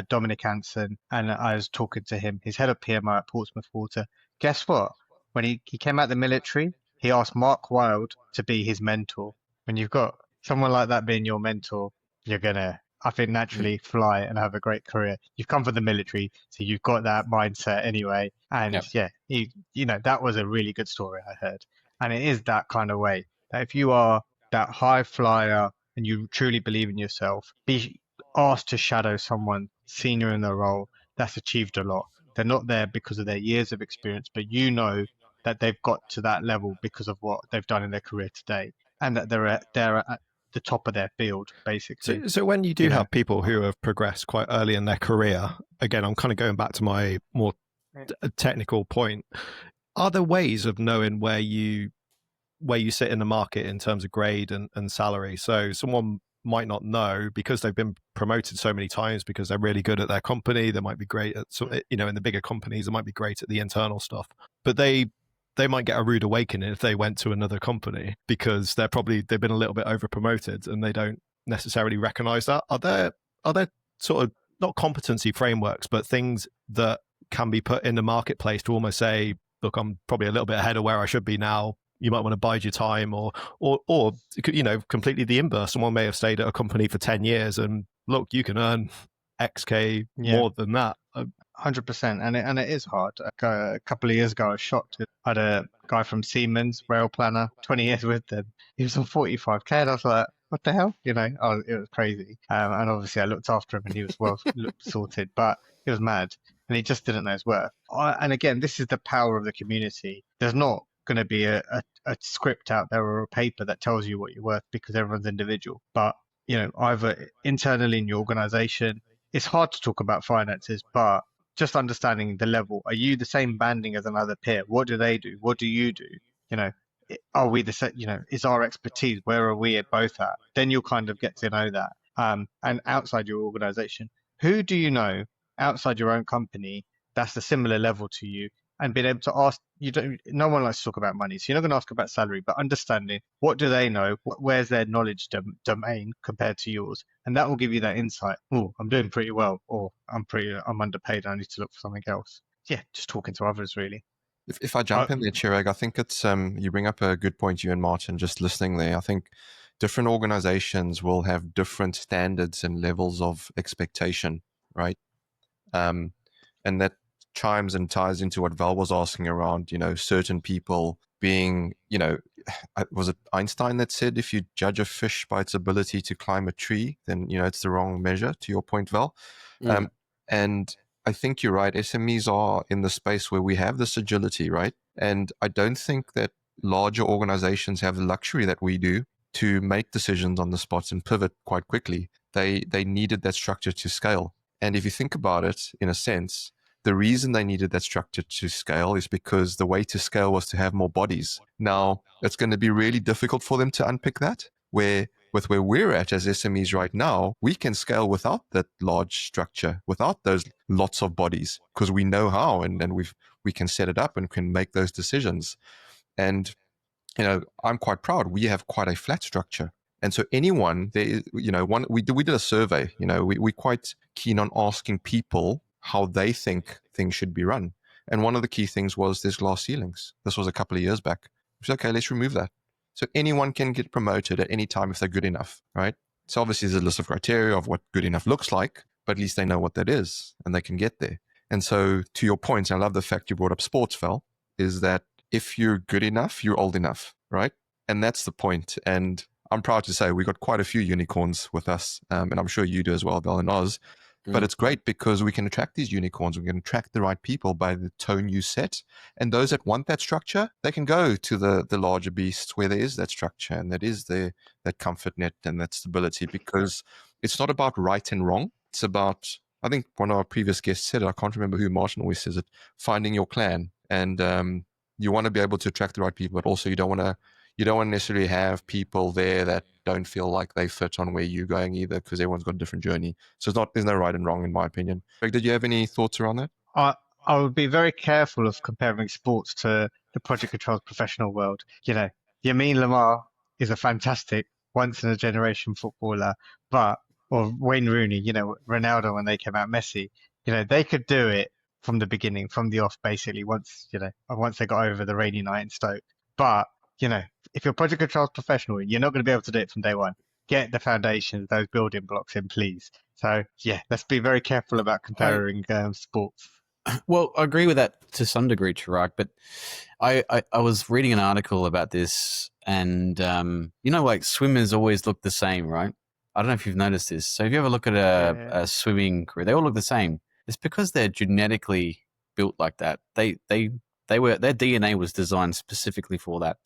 Dominic Hansen, and I was talking to him. He's head of PMO at Portsmouth Water. Guess what? When he came out of the military, he asked Mark Wilde to be his mentor. When you've got someone like that being your mentor, you're gonna, I think, naturally fly and have a great career. You've come from the military, so you've got that mindset anyway. And that was a really good story I heard. And it is that kind of way, that if you are that high flyer and you truly believe in yourself, be asked to shadow someone senior in their role that's achieved a lot. They're not there because of their years of experience, but that they've got to that level because of what they've done in their career today, and that they're at the top of their field, basically. So when you do have people who have progressed quite early in their career, again, I'm kind of going back to my more technical point. Are there ways of knowing where you sit in the market in terms of grade and salary? So someone might not know because they've been promoted so many times because they're really good at their company. They might be great at, in the bigger companies, they might be great at the internal stuff, but they might get a rude awakening if they went to another company because they've been a little bit over promoted and they don't necessarily recognize that. Are there sort of not competency frameworks, but things that can be put in the marketplace to almost say, look, I'm probably a little bit ahead of where I should be now. You might want to bide your time, or completely the inverse. Someone may have stayed at a company for 10 years and look, you can earn XK more than that. 100%. And it is hard. A couple of years ago, I was shocked. I had a guy from Siemens, rail planner, 20 years with them. He was on 45K and I was like, what the hell? It was crazy. And obviously I looked after him and he was well sorted, but it was mad. And he just didn't know his worth. And again, this is the power of the community. There's not going to be a script out there or a paper that tells you what you're worth because everyone's individual. But, either internally in your organization, it's hard to talk about finances, but just understanding the level. Are you the same banding as another peer? What do they do? What do you do? Are we the set? Is our expertise, where are we at both at? Then you'll kind of get to know that. And outside your organization, who do you know outside your own company that's a similar level to you, and being able to ask, no one likes to talk about money, so you're not going to ask about salary, but understanding what do they know, where's their knowledge domain compared to yours, and that will give you that insight. Oh, I'm doing pretty well, or I'm underpaid, I need to look for something else. Yeah, just talking to others, really. If I jump in there, Chirag, I think it's you bring up a good point, you and Martin, just listening there. I think different organizations will have different standards and levels of expectation, right? And that chimes and ties into what Val was asking around, certain people being, was it Einstein that said if you judge a fish by its ability to climb a tree, then, it's the wrong measure, to your point, Val. And I think you're right. SMEs are in the space where we have this agility, right? And I don't think that larger organizations have the luxury that we do to make decisions on the spot and pivot quite quickly. They needed that structure to scale. And if you think about it, in a sense, the reason they needed that structure to scale is because the way to scale was to have more bodies. Now, it's going to be really difficult for them to unpick that, where we're at as SMEs right now, we can scale without that large structure, without those lots of bodies, because we know how, and we can set it up and can make those decisions. And, I'm quite proud. We have quite a flat structure. And so anyone, we did a survey, we're quite keen on asking people how they think things should be run. And one of the key things was there's glass ceilings. This was a couple of years back. We said, okay, let's remove that. So anyone can get promoted at any time if they're good enough, right? So obviously there's a list of criteria of what good enough looks like, but at least they know what that is and they can get there. And so to your point, I love the fact you brought up sports, Val, is that if you're good enough, you're old enough, right? And that's the point. And I'm proud to say we got quite a few unicorns with us, and I'm sure you do as well, Val and Oz. But it's great because we can attract these unicorns. We can attract the right people by the tone you set. And those that want that structure, they can go to the larger beasts where there is that structure and that is that comfort net and that stability, because it's not about right and wrong. It's about, I think one of our previous guests said it, I can't remember who, Martin always says it, finding your clan. And you want to be able to attract the right people, but also you don't want to necessarily have people there that don't feel like they fit on where you're going either, because everyone's got a different journey. So there's no right and wrong in my opinion. Greg, did you have any thoughts around that? I would be very careful of comparing sports to the project controls professional world. Yamin Lamar is a fantastic once in a generation footballer, or Wayne Rooney, Ronaldo when they came out, Messi, they could do it from the beginning, from the off, basically, once they got over the rainy night in Stoke. But if you're a project controls professional, you're not going to be able to do it from day one. Get the foundations, those building blocks in, please. So yeah, let's be very careful about comparing sports. Well, I agree with that to some degree, Chirag, but I was reading an article about this, and like swimmers always look the same, right? I don't know if you've noticed this. So if you ever look at a swimming crew, they all look the same. It's because they're genetically built like that. Their DNA was designed specifically for that.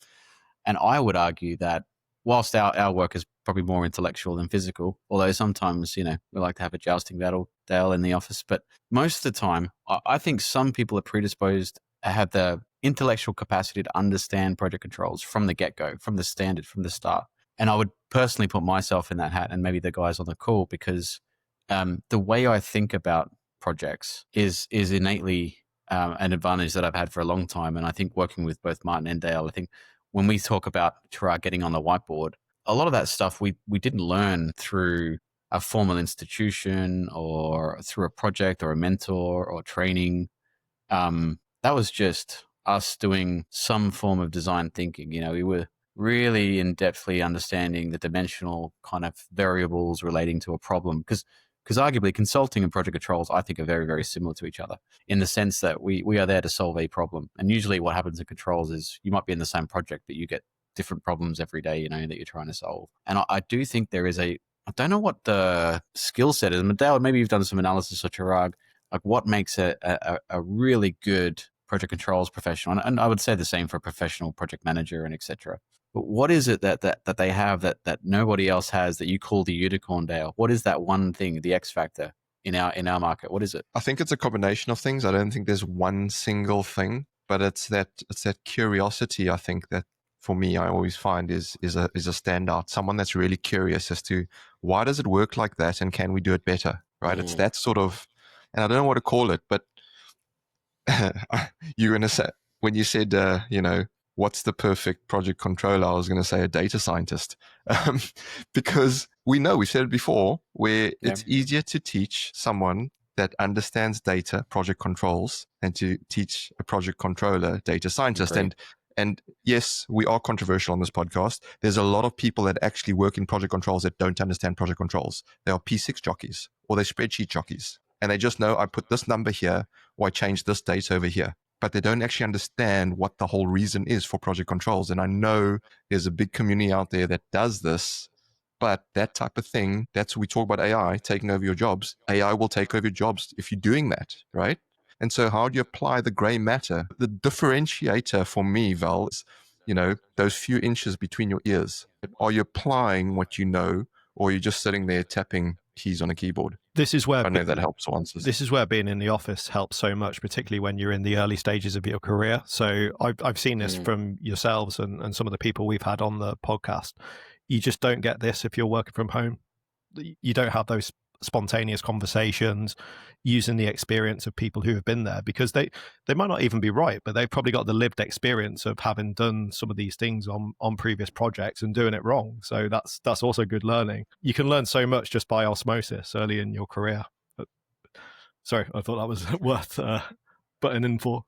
And I would argue that whilst our work is probably more intellectual than physical, although sometimes, we like to have a jousting battle, Dale, in the office, but most of the time, I think some people are predisposed to have the intellectual capacity to understand project controls from the get-go, from the standard, from the start. And I would personally put myself in that hat, and maybe the guys on the call, because the way I think about projects is innately an advantage that I've had for a long time. And I think working with both Martin and Dale, I think when we talk about Chirag getting on the whiteboard, a lot of that stuff we didn't learn through a formal institution or through a project or a mentor or training. That was just us doing some form of design thinking. We were really in-depthly understanding the dimensional kind of variables relating to a problem, because arguably consulting and project controls, I think, are very, very similar to each other in the sense that we are there to solve a problem. And usually what happens in controls is you might be in the same project, but you get different problems every day, that you're trying to solve. And I do think there is I don't know what the skill set is. Dale, maybe you've done some analysis, or Chirag, like what makes a really good project controls professional? And I would say the same for a professional project manager and et cetera. But what is it that they have that nobody else has that you call the unicorn, Dale? What is that one thing, the X factor in our market? What is it? I think it's a combination of things. I don't think there's one single thing, but it's that curiosity, I think, that for me, I always find is a standout. Someone that's really curious as to why does it work like that, and can we do it better, right? It's that sort of, and I don't know what to call it, but you're going to say, when you said, what's the perfect project controller, I was going to say a data scientist, because we said it before, where it's easier to teach someone that understands data, project controls, and to teach a project controller, data scientist. And yes, we are controversial on this podcast. There's a lot of people that actually work in project controls that don't understand project controls. They are P6 jockeys, or they're spreadsheet jockeys. And they just know I put this number here, or I change this date over here. But they don't actually understand what the whole reason is for project controls. And I know there's a big community out there that does this, but that type of thing, that's we talk about AI taking over your jobs. AI will take over your jobs if you're doing that, right? And so how do you apply the gray matter? The differentiator for me, Val, is, those few inches between your ears. Are you applying what you know, or are you just sitting there tapping keys on a keyboard? This is where I know that helps answers. This is where being in the office helps so much, particularly when you're in the early stages of your career. So I've seen this from yourselves and some of the people we've had on the podcast. You just don't get this if you're working from home. You don't have those spontaneous conversations using the experience of people who have been there, because they might not even be right, but they've probably got the lived experience of having done some of these things on previous projects and doing it wrong. So that's also good learning. You can learn so much just by osmosis early in your career. But, sorry, I thought that was worth butting in for.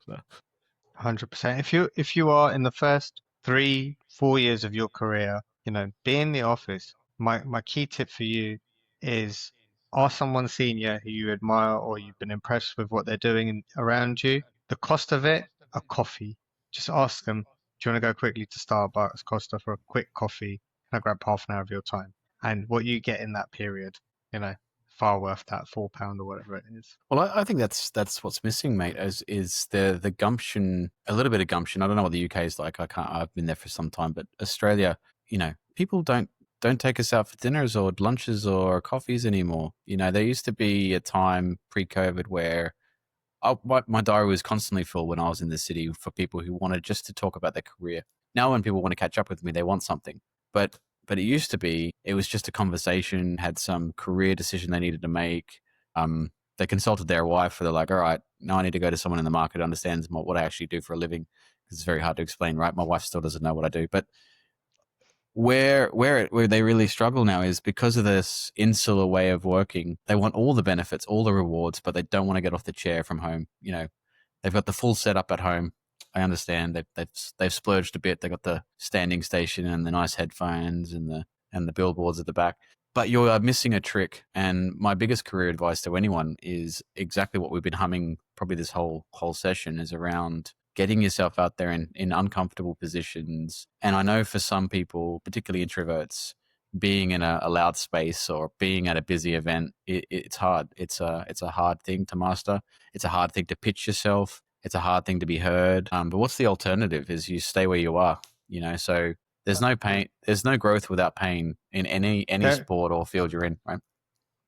100%. If you are in the first 3-4 years of your career, be in the office. My key tip for you is ask someone senior who you admire or you've been impressed with what they're doing around you. The cost of it, a coffee. Just ask them, do you want to go quickly to Starbucks, Costa, for a quick coffee? Can I grab half an hour of your time? And what you get in that period, far worth that £4 or whatever it is. Well, I think that's what's missing, mate, is the gumption, a little bit of gumption. I don't know what the UK is like. I've been there for some time, but Australia, people don't take us out for dinners or lunches or coffees anymore. There used to be a time pre-COVID where my diary was constantly full when I was in the city for people who wanted just to talk about their career. Now when people want to catch up with me, they want something. But it used to be, it was just a conversation, had some career decision they needed to make. They consulted their wife, they're like, all right, now I need to go to someone in the market who understands what I actually do for a living. It's very hard to explain, right? My wife still doesn't know what I do. But where they really struggle now is because of this insular way of working. They want all the benefits, all the rewards, but they don't want to get off the chair from home. They've got the full setup at home. I understand they've splurged a bit. They got the standing station and the nice headphones and the billboards at the back. But you're missing a trick. And my biggest career advice to anyone is exactly what we've been humming probably this whole session, is around getting yourself out there in uncomfortable positions. And I know for some people, particularly introverts, being in a loud space or being at a busy event, it's hard. It's a hard thing to master. It's a hard thing to pitch yourself. It's a hard thing to be heard. But what's the alternative? Is you stay where you are, so there's no pain. There's no growth without pain in any sport or field you're in, right?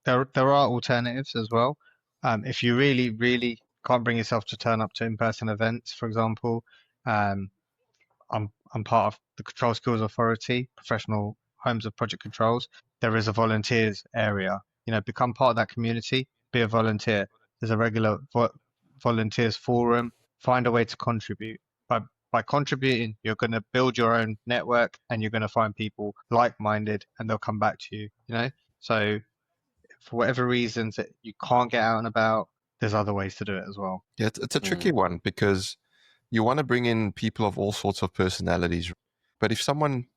There are alternatives as well. If you really, really can't bring yourself to turn up to in-person events, for example, I'm part of the Control Skills Authority, professional homes of project controls. There is a volunteers area. Become part of that community. Be a volunteer. There's a regular volunteers forum. Find a way to contribute. By contributing, you're going to build your own network, and you're going to find people like-minded, and they'll come back to you. So for whatever reasons that you can't get out and about, there's other ways to do it as well. Yeah, it's a tricky one, because you want to bring in people of all sorts of personalities. But if someone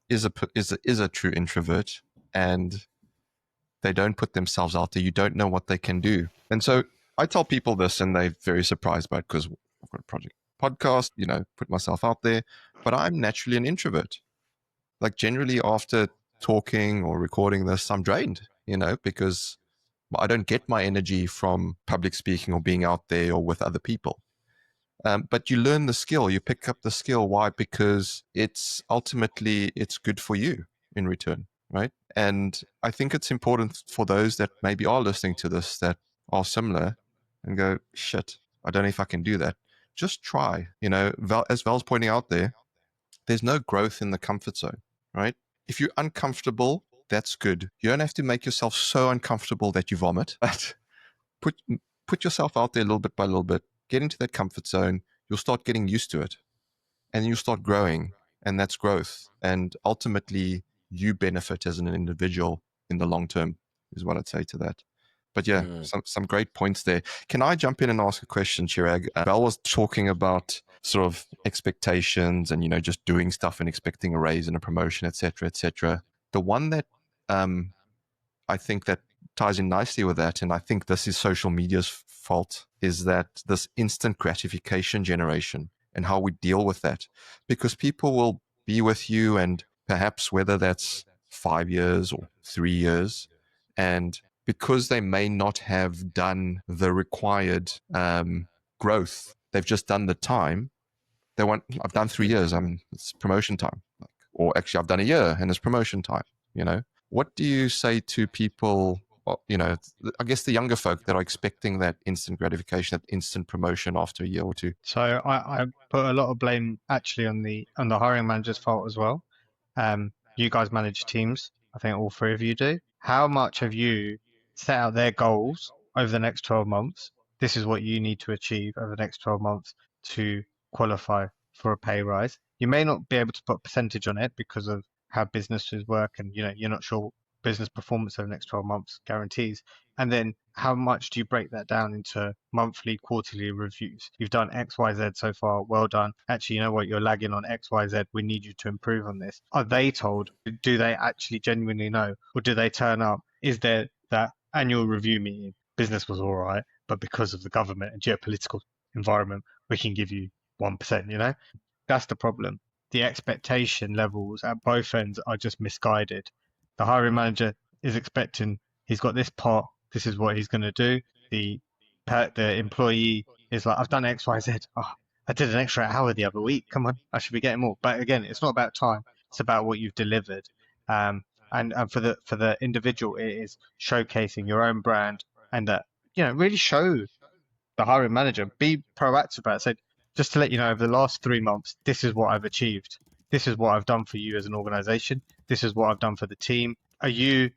is a true introvert and they don't put themselves out there, you don't know what they can do. And so I tell people this, and they're very surprised by it, because I've got a project podcast, put myself out there, but I'm naturally an introvert. Like, generally after talking or recording this, I'm drained, because I don't get my energy from public speaking or being out there or with other people. But you learn the skill, you pick up the skill. Why? Because it's good for you in return, right? And I think it's important for those that maybe are listening to this that are similar and go, shit, I don't know if I can do that, just try. As Val's pointing out there's no growth in the comfort zone, right? If you're uncomfortable, that's good. You don't have to make yourself so uncomfortable that you vomit, but put yourself out there little bit by little bit. Get into that comfort zone. You'll start getting used to it, and you'll start growing, and that's growth. And ultimately, you benefit as an individual in the long term, is what I'd say to that. But yeah, some great points there. Can I jump in and ask a question, Chirag? Val was talking about sort of expectations and, just doing stuff and expecting a raise and a promotion, et cetera, et cetera. The one that I think that ties in nicely with that, and I think this is social media's fault, is that this instant gratification generation and how we deal with that. Because people will be with you, and perhaps whether that's 5 years or 3 years, and because they may not have done the required growth, they've just done the time. They want, I've done 3 years, it's promotion time. Or actually, I've done a year and it's promotion time, What do you say to people, I guess the younger folk that are expecting that instant gratification, that instant promotion after a year or two? So I put a lot of blame actually on the hiring manager's fault as well. You guys manage teams. I think all three of you do. How much have you set out their goals over the next 12 months? This is what you need to achieve over the next 12 months to qualify for a pay rise. You may not be able to put a percentage on it because of how businesses work, and you're not sure business performance over the next 12 months guarantees. And then how much do you break that down into monthly, quarterly reviews? You've done X, Y, Z so far. Well done. Actually, you know what? You're lagging on X, Y, Z. We need you to improve on this. Are they told? Do they actually genuinely know? Or do they turn up? Is there that annual review meeting? Business was all right, but because of the government and geopolitical environment, we can give you 1%, That's the problem. The expectation levels at both ends are just misguided. The hiring manager is expecting he's got this pot, this is what he's going to do. The employee is like, I've done X, Y, Z. Oh, I did an extra hour the other week. Come on, I should be getting more. But again, it's not about time. It's about what you've delivered. And for the individual, it is showcasing your own brand, and that really show the hiring manager, be proactive about it. Say, just to let you know, over the last 3 months, this is what I've achieved. This is what I've done for you as an organization. This is what I've done for the team. Are you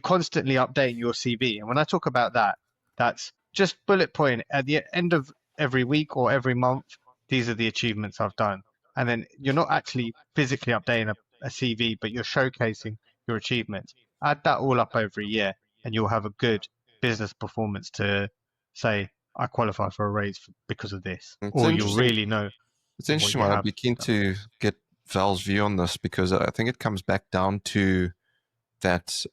constantly updating your CV? And when I talk about that, that's just bullet point at the end of every week or every month. These are the achievements I've done. And then you're not actually physically updating a CV, but you're showcasing your achievements. Add that all up over a year, and you'll have a good business performance to say, I qualify for a raise because of this. Or you'll really know. It's an interesting one. I'd be keen to get Val's view on this, because I think it comes back down to that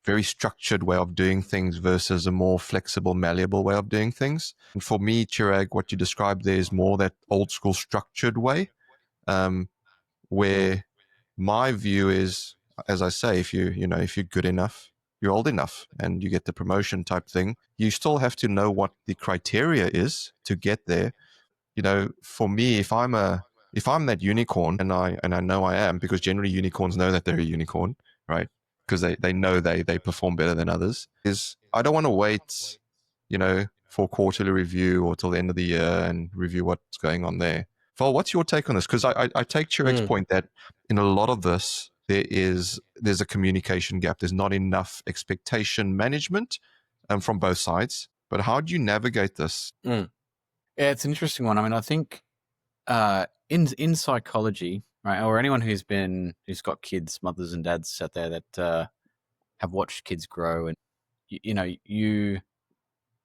very structured way of doing things versus a more flexible, malleable way of doing things. And for me, Chirag, what you described there is more that old school structured way, where my view is, as I say, if you're good enough, you're old enough, and you get the promotion type thing, you still have to know what the criteria is to get there. For me, if I'm that unicorn, and I know I am, because generally unicorns know that they're a unicorn, right? Because they know they perform better than others. Is I don't want to wait, for quarterly review or till the end of the year and review what's going on there. Val, what's your take on this? Because I take Chirag's point that in a lot of this, there's a communication gap. There's not enough expectation management from both sides. But how do you navigate this? Yeah, it's an interesting one. I mean, I think in psychology, right, or anyone who's got kids, mothers and dads out there that have watched kids grow, and you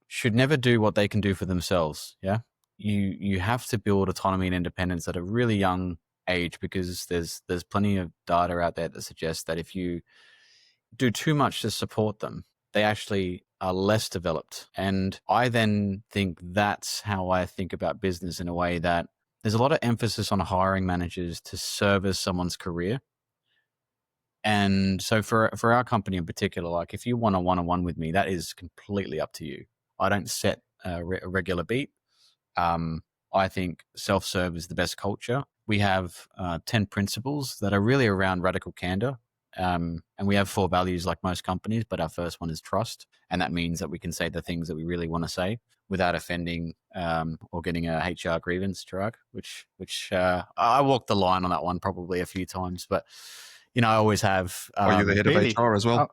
should never do what they can do for themselves. Yeah, you have to build autonomy and independence at a really young age, because there's plenty of data out there that suggests that if you do too much to support them, they actually are less developed. And I then think that's how I think about business, in a way that there's a lot of emphasis on hiring managers to service someone's career. And so for our company in particular, like if you want a one-on-one with me, that is completely up to you. I don't set a regular beat. I think self-serve is the best culture. We have 10 principles that are really around radical candor And we have 4 values like most companies, but our first one is trust. And that means that we can say the things that we really want to say without offending or getting a HR grievance, Chirag, which I walked the line on that one probably a few times. But, I always have. Are you the head Really? of HR as well?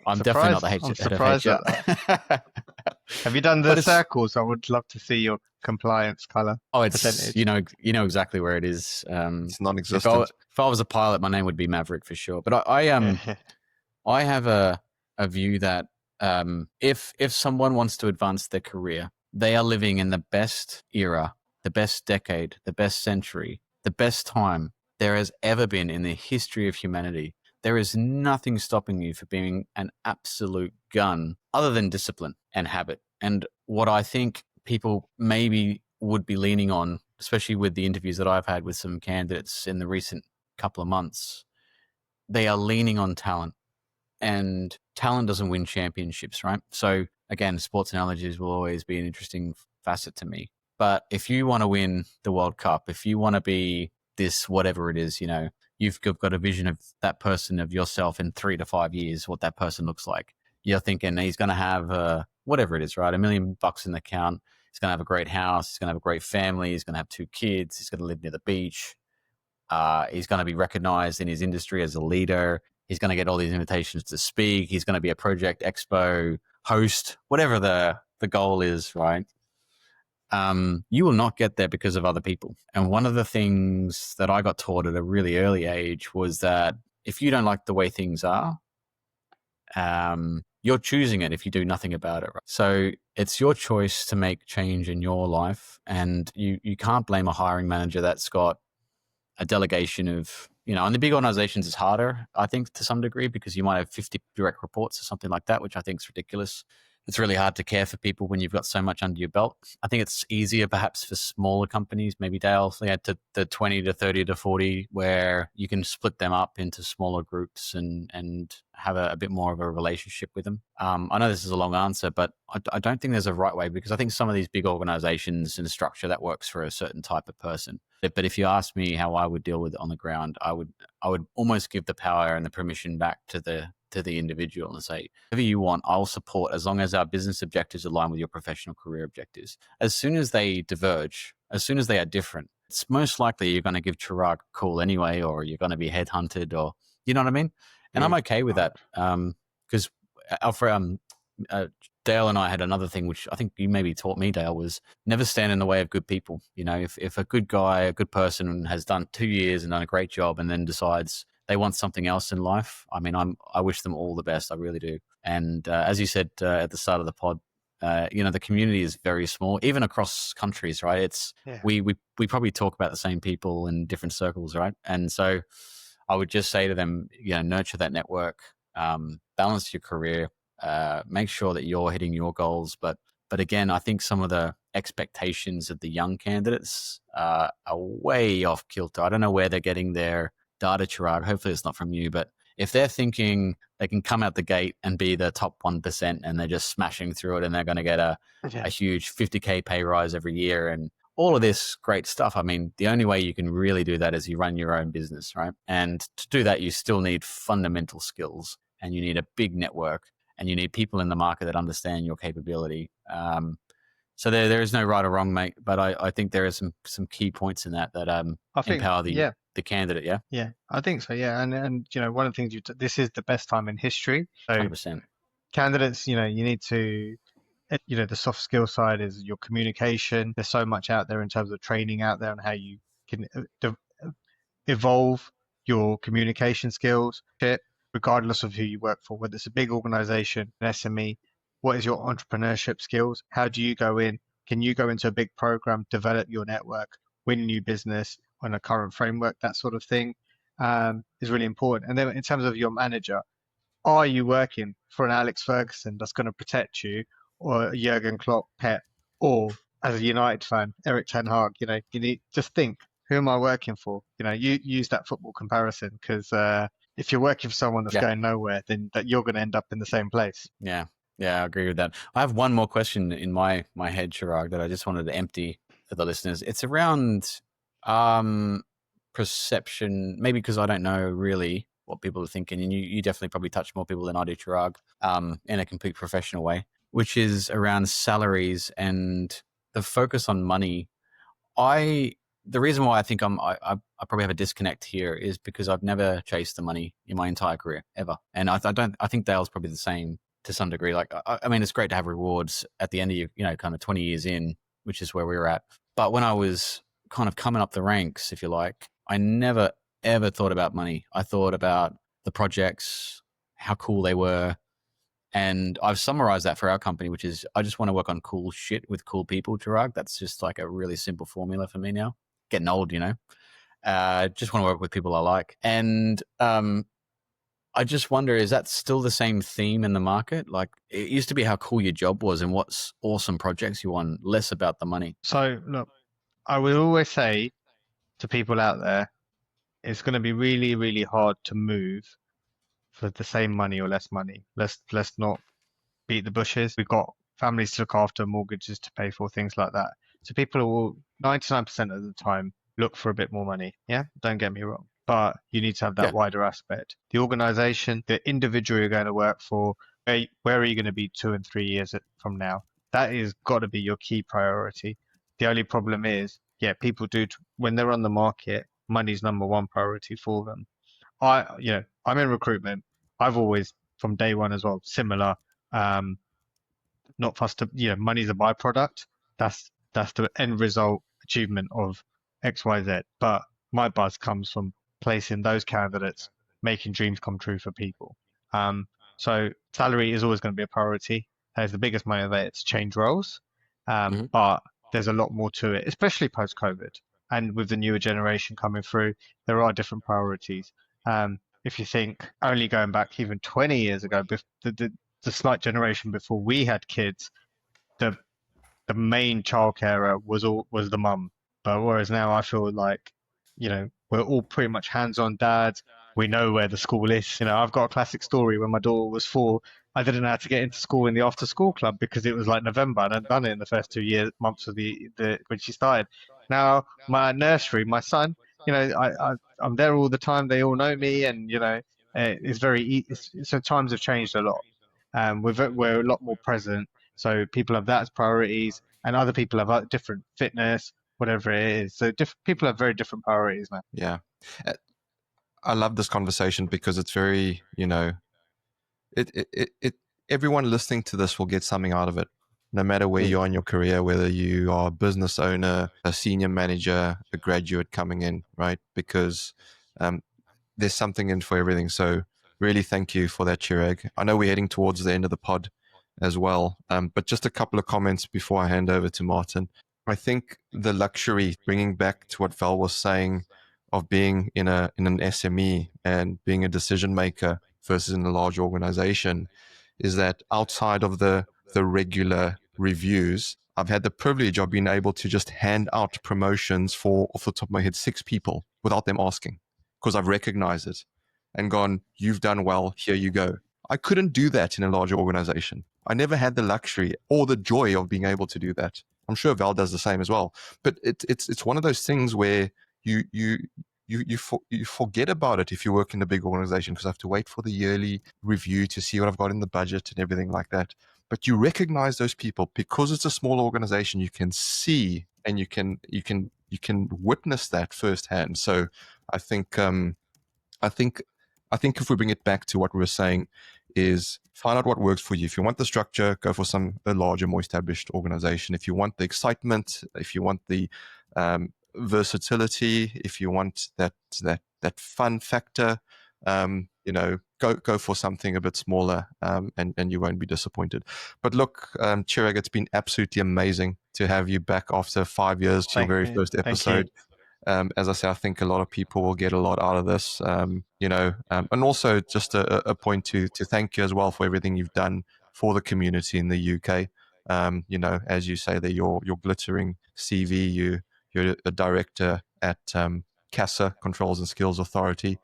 I'm definitely not the I'm head of surprised at HR. Have you done the But it's- circles? I would love to see your compliance color. Oh, it's Percentage. you know exactly where it is. It's non-existent. If I was a pilot, my name would be Maverick for sure. But I have a view that if someone wants to advance their career, they are living in the best era, the best decade, the best century, the best time there has ever been in the history of humanity. There is nothing stopping you for being an absolute gun other than discipline and habit. And what I think people maybe would be leaning on, especially with the interviews that I've had with some candidates in the recent couple of months, they are leaning on talent. And talent doesn't win championships, right? So again, sports analogies will always be an interesting facet to me. But if you want to win the World Cup, if you want to be this, whatever it is, you've got a vision of that person, of yourself in 3 to 5 years, what that person looks like. You're thinking he's going to have whatever it is, right? $1 million in the account. He's going to have a great house. He's going to have a great family. He's going to have 2 kids. He's going to live near the beach. He's going to be recognized in his industry as a leader. He's going to get all these invitations to speak. He's going to be a project expo host, whatever the goal is, right? You will not get there because of other people. And one of the things that I got taught at a really early age was that if you don't like the way things are, you're choosing it if you do nothing about it. Right? So it's your choice to make change in your life. And you can't blame a hiring manager that's got a delegation of, in the big organizations it's harder, I think, to some degree, because you might have 50 direct reports or something like that, which I think is ridiculous. It's really hard to care for people when you've got so much under your belt. I think it's easier perhaps for smaller companies, maybe Dale, to the 20 to 30 to 40, where you can split them up into smaller groups and have a bit more of a relationship with them. I know this is a long answer, but I don't think there's a right way, because I think some of these big organizations and structure that works for a certain type of person. But if you ask me how I would deal with it on the ground, I would almost give the power and the permission back to the individual and say, whatever you want, I'll support, as long as our business objectives align with your professional career objectives. As soon as they diverge, as soon as they are different, it's most likely you're going to give Chirag a call anyway, or you're going to be headhunted, or you know what I mean? And I'm okay with that, because Dale and I had another thing, which I think you maybe taught me, Dale, was never stand in the way of good people. If a good guy, a good person has done 2 years and done a great job and then decides they want something else in life, I wish them all the best. I really do. And as you said at the start of the pod, the community is very small, even across countries, right? We probably talk about the same people in different circles, right? And so I would just say to them, nurture that network, balance your career, make sure that you're hitting your goals. But again, I think some of the expectations of the young candidates are way off kilter. I don't know where they're getting their data, Chirag. Hopefully it's not from you, but if they're thinking they can come out the gate and be the top 1% and they're just smashing through it and they're going to get a huge 50K pay rise every year and all of this great stuff, the only way you can really do that is you run your own business, right? And to do that, you still need fundamental skills, and you need a big network, and you need people in the market that understand your capability. So there is no right or wrong, mate. But I think there are some key points in that empower the candidate. Yeah. Yeah, I think so. Yeah, and one of the things this is the best time in history. So 100%. Candidates, you need to, the soft skill side is your communication. There's so much out there in terms of training out there on how you can evolve your communication skills, regardless of who you work for, whether it's a big organization, an SME. What is your entrepreneurship skills? How do you go in? Can you go into a big program, develop your network, win new business on a current framework? That sort of thing is really important. And then in terms of your manager, are you working for an Alex Ferguson that's going to protect you, or a Jurgen Klopp, Pep, or as a United fan, Eric Ten Hag? You need just think, who am I working for? You use that football comparison, because if you're working for someone that's going nowhere, then that you're going to end up in the same place. Yeah, I agree with that. I have one more question in my head, Chirag, that I just wanted to empty for the listeners. It's around perception, maybe because I don't know really what people are thinking, and you definitely probably touch more people than I do, Chirag, in a complete professional way, which is around salaries and the focus on money. The reason why I think I probably have a disconnect here is because I've never chased the money in my entire career ever, and I think Dale's probably the same to some degree. Like, I mean, it's great to have rewards at the end of your, kind of 20 years in, which is where we were at. But when I was kind of coming up the ranks, if you like, I never ever thought about money. I thought about the projects, how cool they were. And I've summarized that for our company, which is I just want to work on cool shit with cool people, Chirag. That's just like a really simple formula for me now. Getting old, just want to work with people I like. And I just wonder, is that still the same theme in the market? Like, it used to be how cool your job was and what awesome projects you won, less about the money. So look, I will always say to people out there, it's going to be really, really hard to move for the same money or less money. Let's not beat the bushes. We've got families to look after, mortgages to pay for, things like that. So people will 99% of the time look for a bit more money. Yeah, don't get me wrong. But you need to have that wider aspect. The organization, the individual you're going to work for, where are you going to be 2 and 3 years from now? That is got to be your key priority. The only problem is, people do, when they're on the market, money's number one priority for them. I'm in recruitment. I've always, from day one as well, similar, not fussed to, money's a byproduct. That's the end result achievement of XYZ. But my buzz comes from placing those candidates, making dreams come true for people. So salary is always going to be a priority. There's the biggest motivator to change roles. But there's a lot more to it, especially post-COVID. And with the newer generation coming through, there are different priorities. If you think only going back even 20 years ago, the slight generation before we had kids, the main childcarer was the mum. But whereas now I feel like, we're all pretty much hands-on dads. We know where the school is. I've got a classic story. When my daughter was 4, I didn't know how to get into school in the after-school club because it was like November. I hadn't done it in the first 2 months of the when she started. Now my nursery, my son, I'm there all the time. They all know me, and it's very so times have changed a lot. We're a lot more present, so people have that as priorities, and other people have different fitness, whatever it is. So people have very different priorities now. Yeah, I love this conversation because it's very, everyone listening to this will get something out of it, no matter where you are in your career, whether you are a business owner, a senior manager, a graduate coming in, right? Because there's something in for everything. So really thank you for that, Chirag. I know we're heading towards the end of the pod as well, but just a couple of comments before I hand over to Martin. I think the luxury, bringing back to what Val was saying, of being in an SME and being a decision maker versus in a large organization, is that outside of the regular reviews, I've had the privilege of being able to just hand out promotions for, off the top of my head, 6 people without them asking, because I've recognized it and gone, you've done well, here you go. I couldn't do that in a larger organization. I never had the luxury or the joy of being able to do that. I'm sure Val does the same as well. But it's one of those things where you forget about it if you work in a big organization, because I have to wait for the yearly review to see what I've got in the budget and everything like that. But you recognize those people because it's a small organization. You can see and you can witness that firsthand. So I think if we bring it back to what we were saying, is find out what works for you. If you want the structure, go for a larger, more established organization. If you want the excitement, if you want the versatility, if you want that fun factor, go for something a bit smaller, and you won't be disappointed. But look, Chirag, it's been absolutely amazing to have you back after 5 years to your very first episode. As I say, I think a lot of people will get a lot out of this, and also just a point to thank you as well for everything you've done for the community in the UK. As you say, that your glittering CV, you're a director at CASA, Controls and Skills Authority.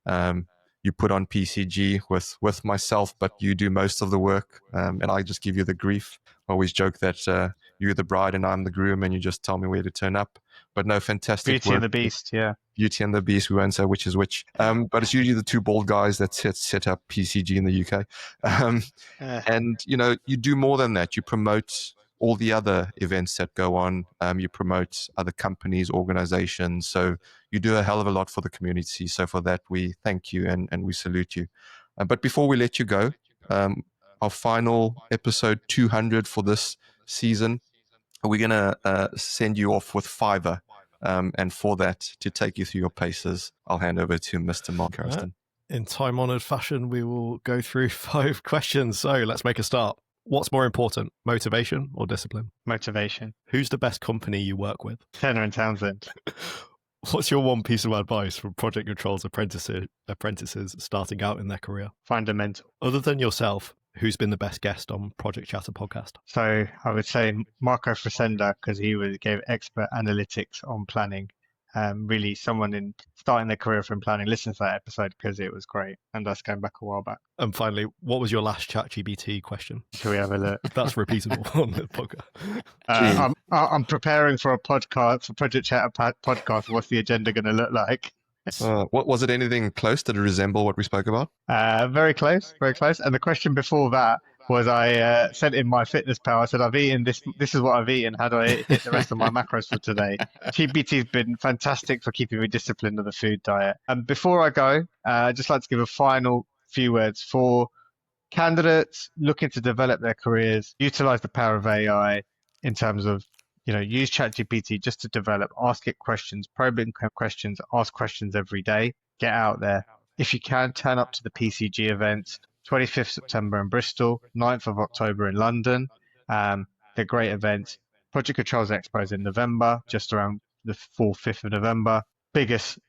You put on PCG with myself, but you do most of the work, and I just give you the grief. I always joke that you're the bride and I'm the groom, and you just tell me where to turn up. But no, fantastic Beauty work. and the Beast, yeah. Beauty and the Beast. We won't say which is which, but it's usually the two bald guys that set up PCG in the UK. And you do more than that. You promote all the other events that go on. You promote other companies, organizations. So you do a hell of a lot for the community. So for that, we thank you and we salute you. But before we let you go, our final episode 200 for this season, we're going to send you off with Fiverr. And for that, to take you through your paces, I'll hand over to Mr. Mark Harrison. In time-honored fashion, we will go through 5 questions. So let's make a start. What's more important, motivation or discipline? Motivation. Who's the best company you work with? Turner and Townsend. What's your one piece of advice for project controls apprentices starting out in their career? Find a mentor. Other than yourself, who's been the best guest on Project Chatter podcast? So I would say Marco Fresenda, because he gave expert analytics on planning. Really someone starting their career from planning. Listen to that episode because it was great. And that's going back a while back. And finally, what was your last ChatGPT question? Shall we have a look? That's repeatable on the podcast. I'm preparing for a podcast, for Project Chatter podcast. What's the agenda going to look like? What was it? Anything close? Did it resemble what we spoke about? Very close, very close. And the question before that was, I sent in my fitness pal. I said, I've eaten this. This is what I've eaten. How do I hit the rest of my macros for today? GPT's been fantastic for keeping me disciplined on the food diet. And before I go, I'd just like to give a final few words for candidates looking to develop their careers. Utilize the power of AI in terms of, use ChatGPT just to develop, ask it questions, probing questions, ask questions every day, get out there. If you can, turn up to the PCG events, 25th September in Bristol, 9th of October in London. They're great events. Project Controls Expo is in November, just around the 4th, 5th of November. Biggest,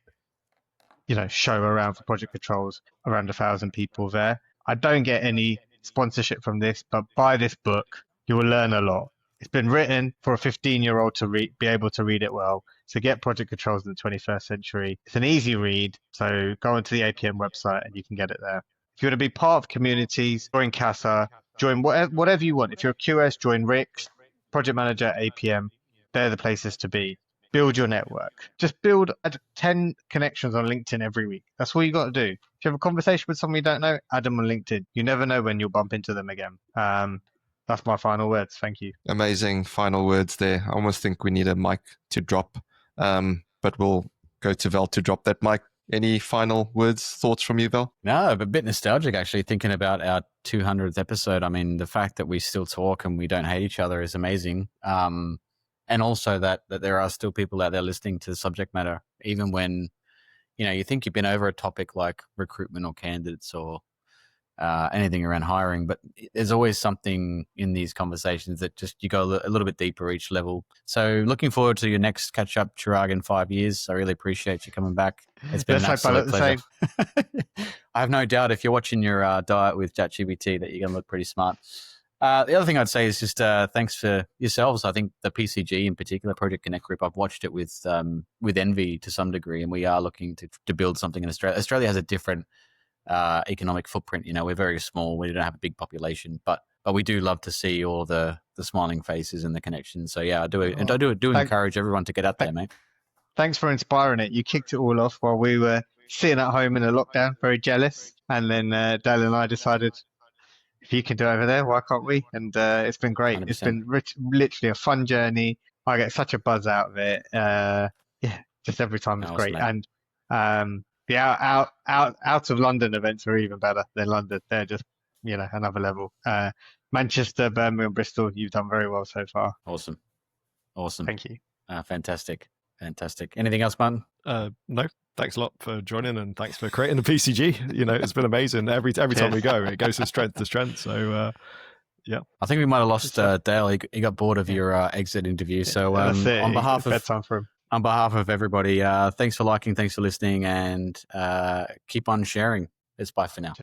show around for Project Controls, around 1,000 people there. I don't get any sponsorship from this, but buy this book. You will learn a lot. It's been written for a 15-year-old to be able to read it well. So get Project Controls in the 21st century. It's an easy read. So go onto the APM website and you can get it there. If you want to be part of communities, join CASA, join whatever you want. If you're a QS, join RICS, Project Manager, APM. They're the places to be. Build your network. Just build 10 connections on LinkedIn every week. That's all you got to do. If you have a conversation with someone you don't know, add them on LinkedIn. You never know when you'll bump into them again. That's my final words. Thank you. Amazing final words there. I almost think we need a mic to drop, but we'll go to Val to drop that mic. Any final words, thoughts from you, Val? No, a bit nostalgic actually, thinking about our 200th episode. I mean, the fact that we still talk and we don't hate each other is amazing. And also that there are still people out there listening to the subject matter, even when, you think you've been over a topic like recruitment or candidates or anything around hiring, but there's always something in these conversations that just you go a little bit deeper each level. So looking forward to your next catch up, Chirag, in 5 years. I really appreciate you coming back. It's been an absolute pleasure. I have no doubt if you're watching your diet with ChatGPT that you're going to look pretty smart. The other thing I'd say is just thanks for yourselves. I think the PCG in particular, Project Connect Group, I've watched it with envy to some degree, and we are looking to build something in Australia. Australia has a different economic footprint. We're very small. We don't have a big population, but we do love to see all the smiling faces and the connections. So yeah, I do encourage everyone to get out there, mate. Thanks for inspiring it. You kicked it all off while we were sitting at home in a lockdown, very jealous. And then Dale and I decided, if you can do it over there, why can't we? And it's been great. 100%. It's been literally a fun journey. I get such a buzz out of it. Just every time it's great. Mate. And the out of London events are even better than London. They're just, another level. Manchester, Birmingham, Bristol, you've done very well so far. Awesome. Thank you. Fantastic. Anything else, Martin? No. Thanks a lot for joining, and thanks for creating the PCG. It's been amazing. Every time we go, it goes from strength to strength. So, yeah. I think we might have lost Dale. He got bored of your exit interview. So, on behalf of bedtime for him. On behalf of everybody, thanks for liking, thanks for listening, and keep on sharing. It's bye for now.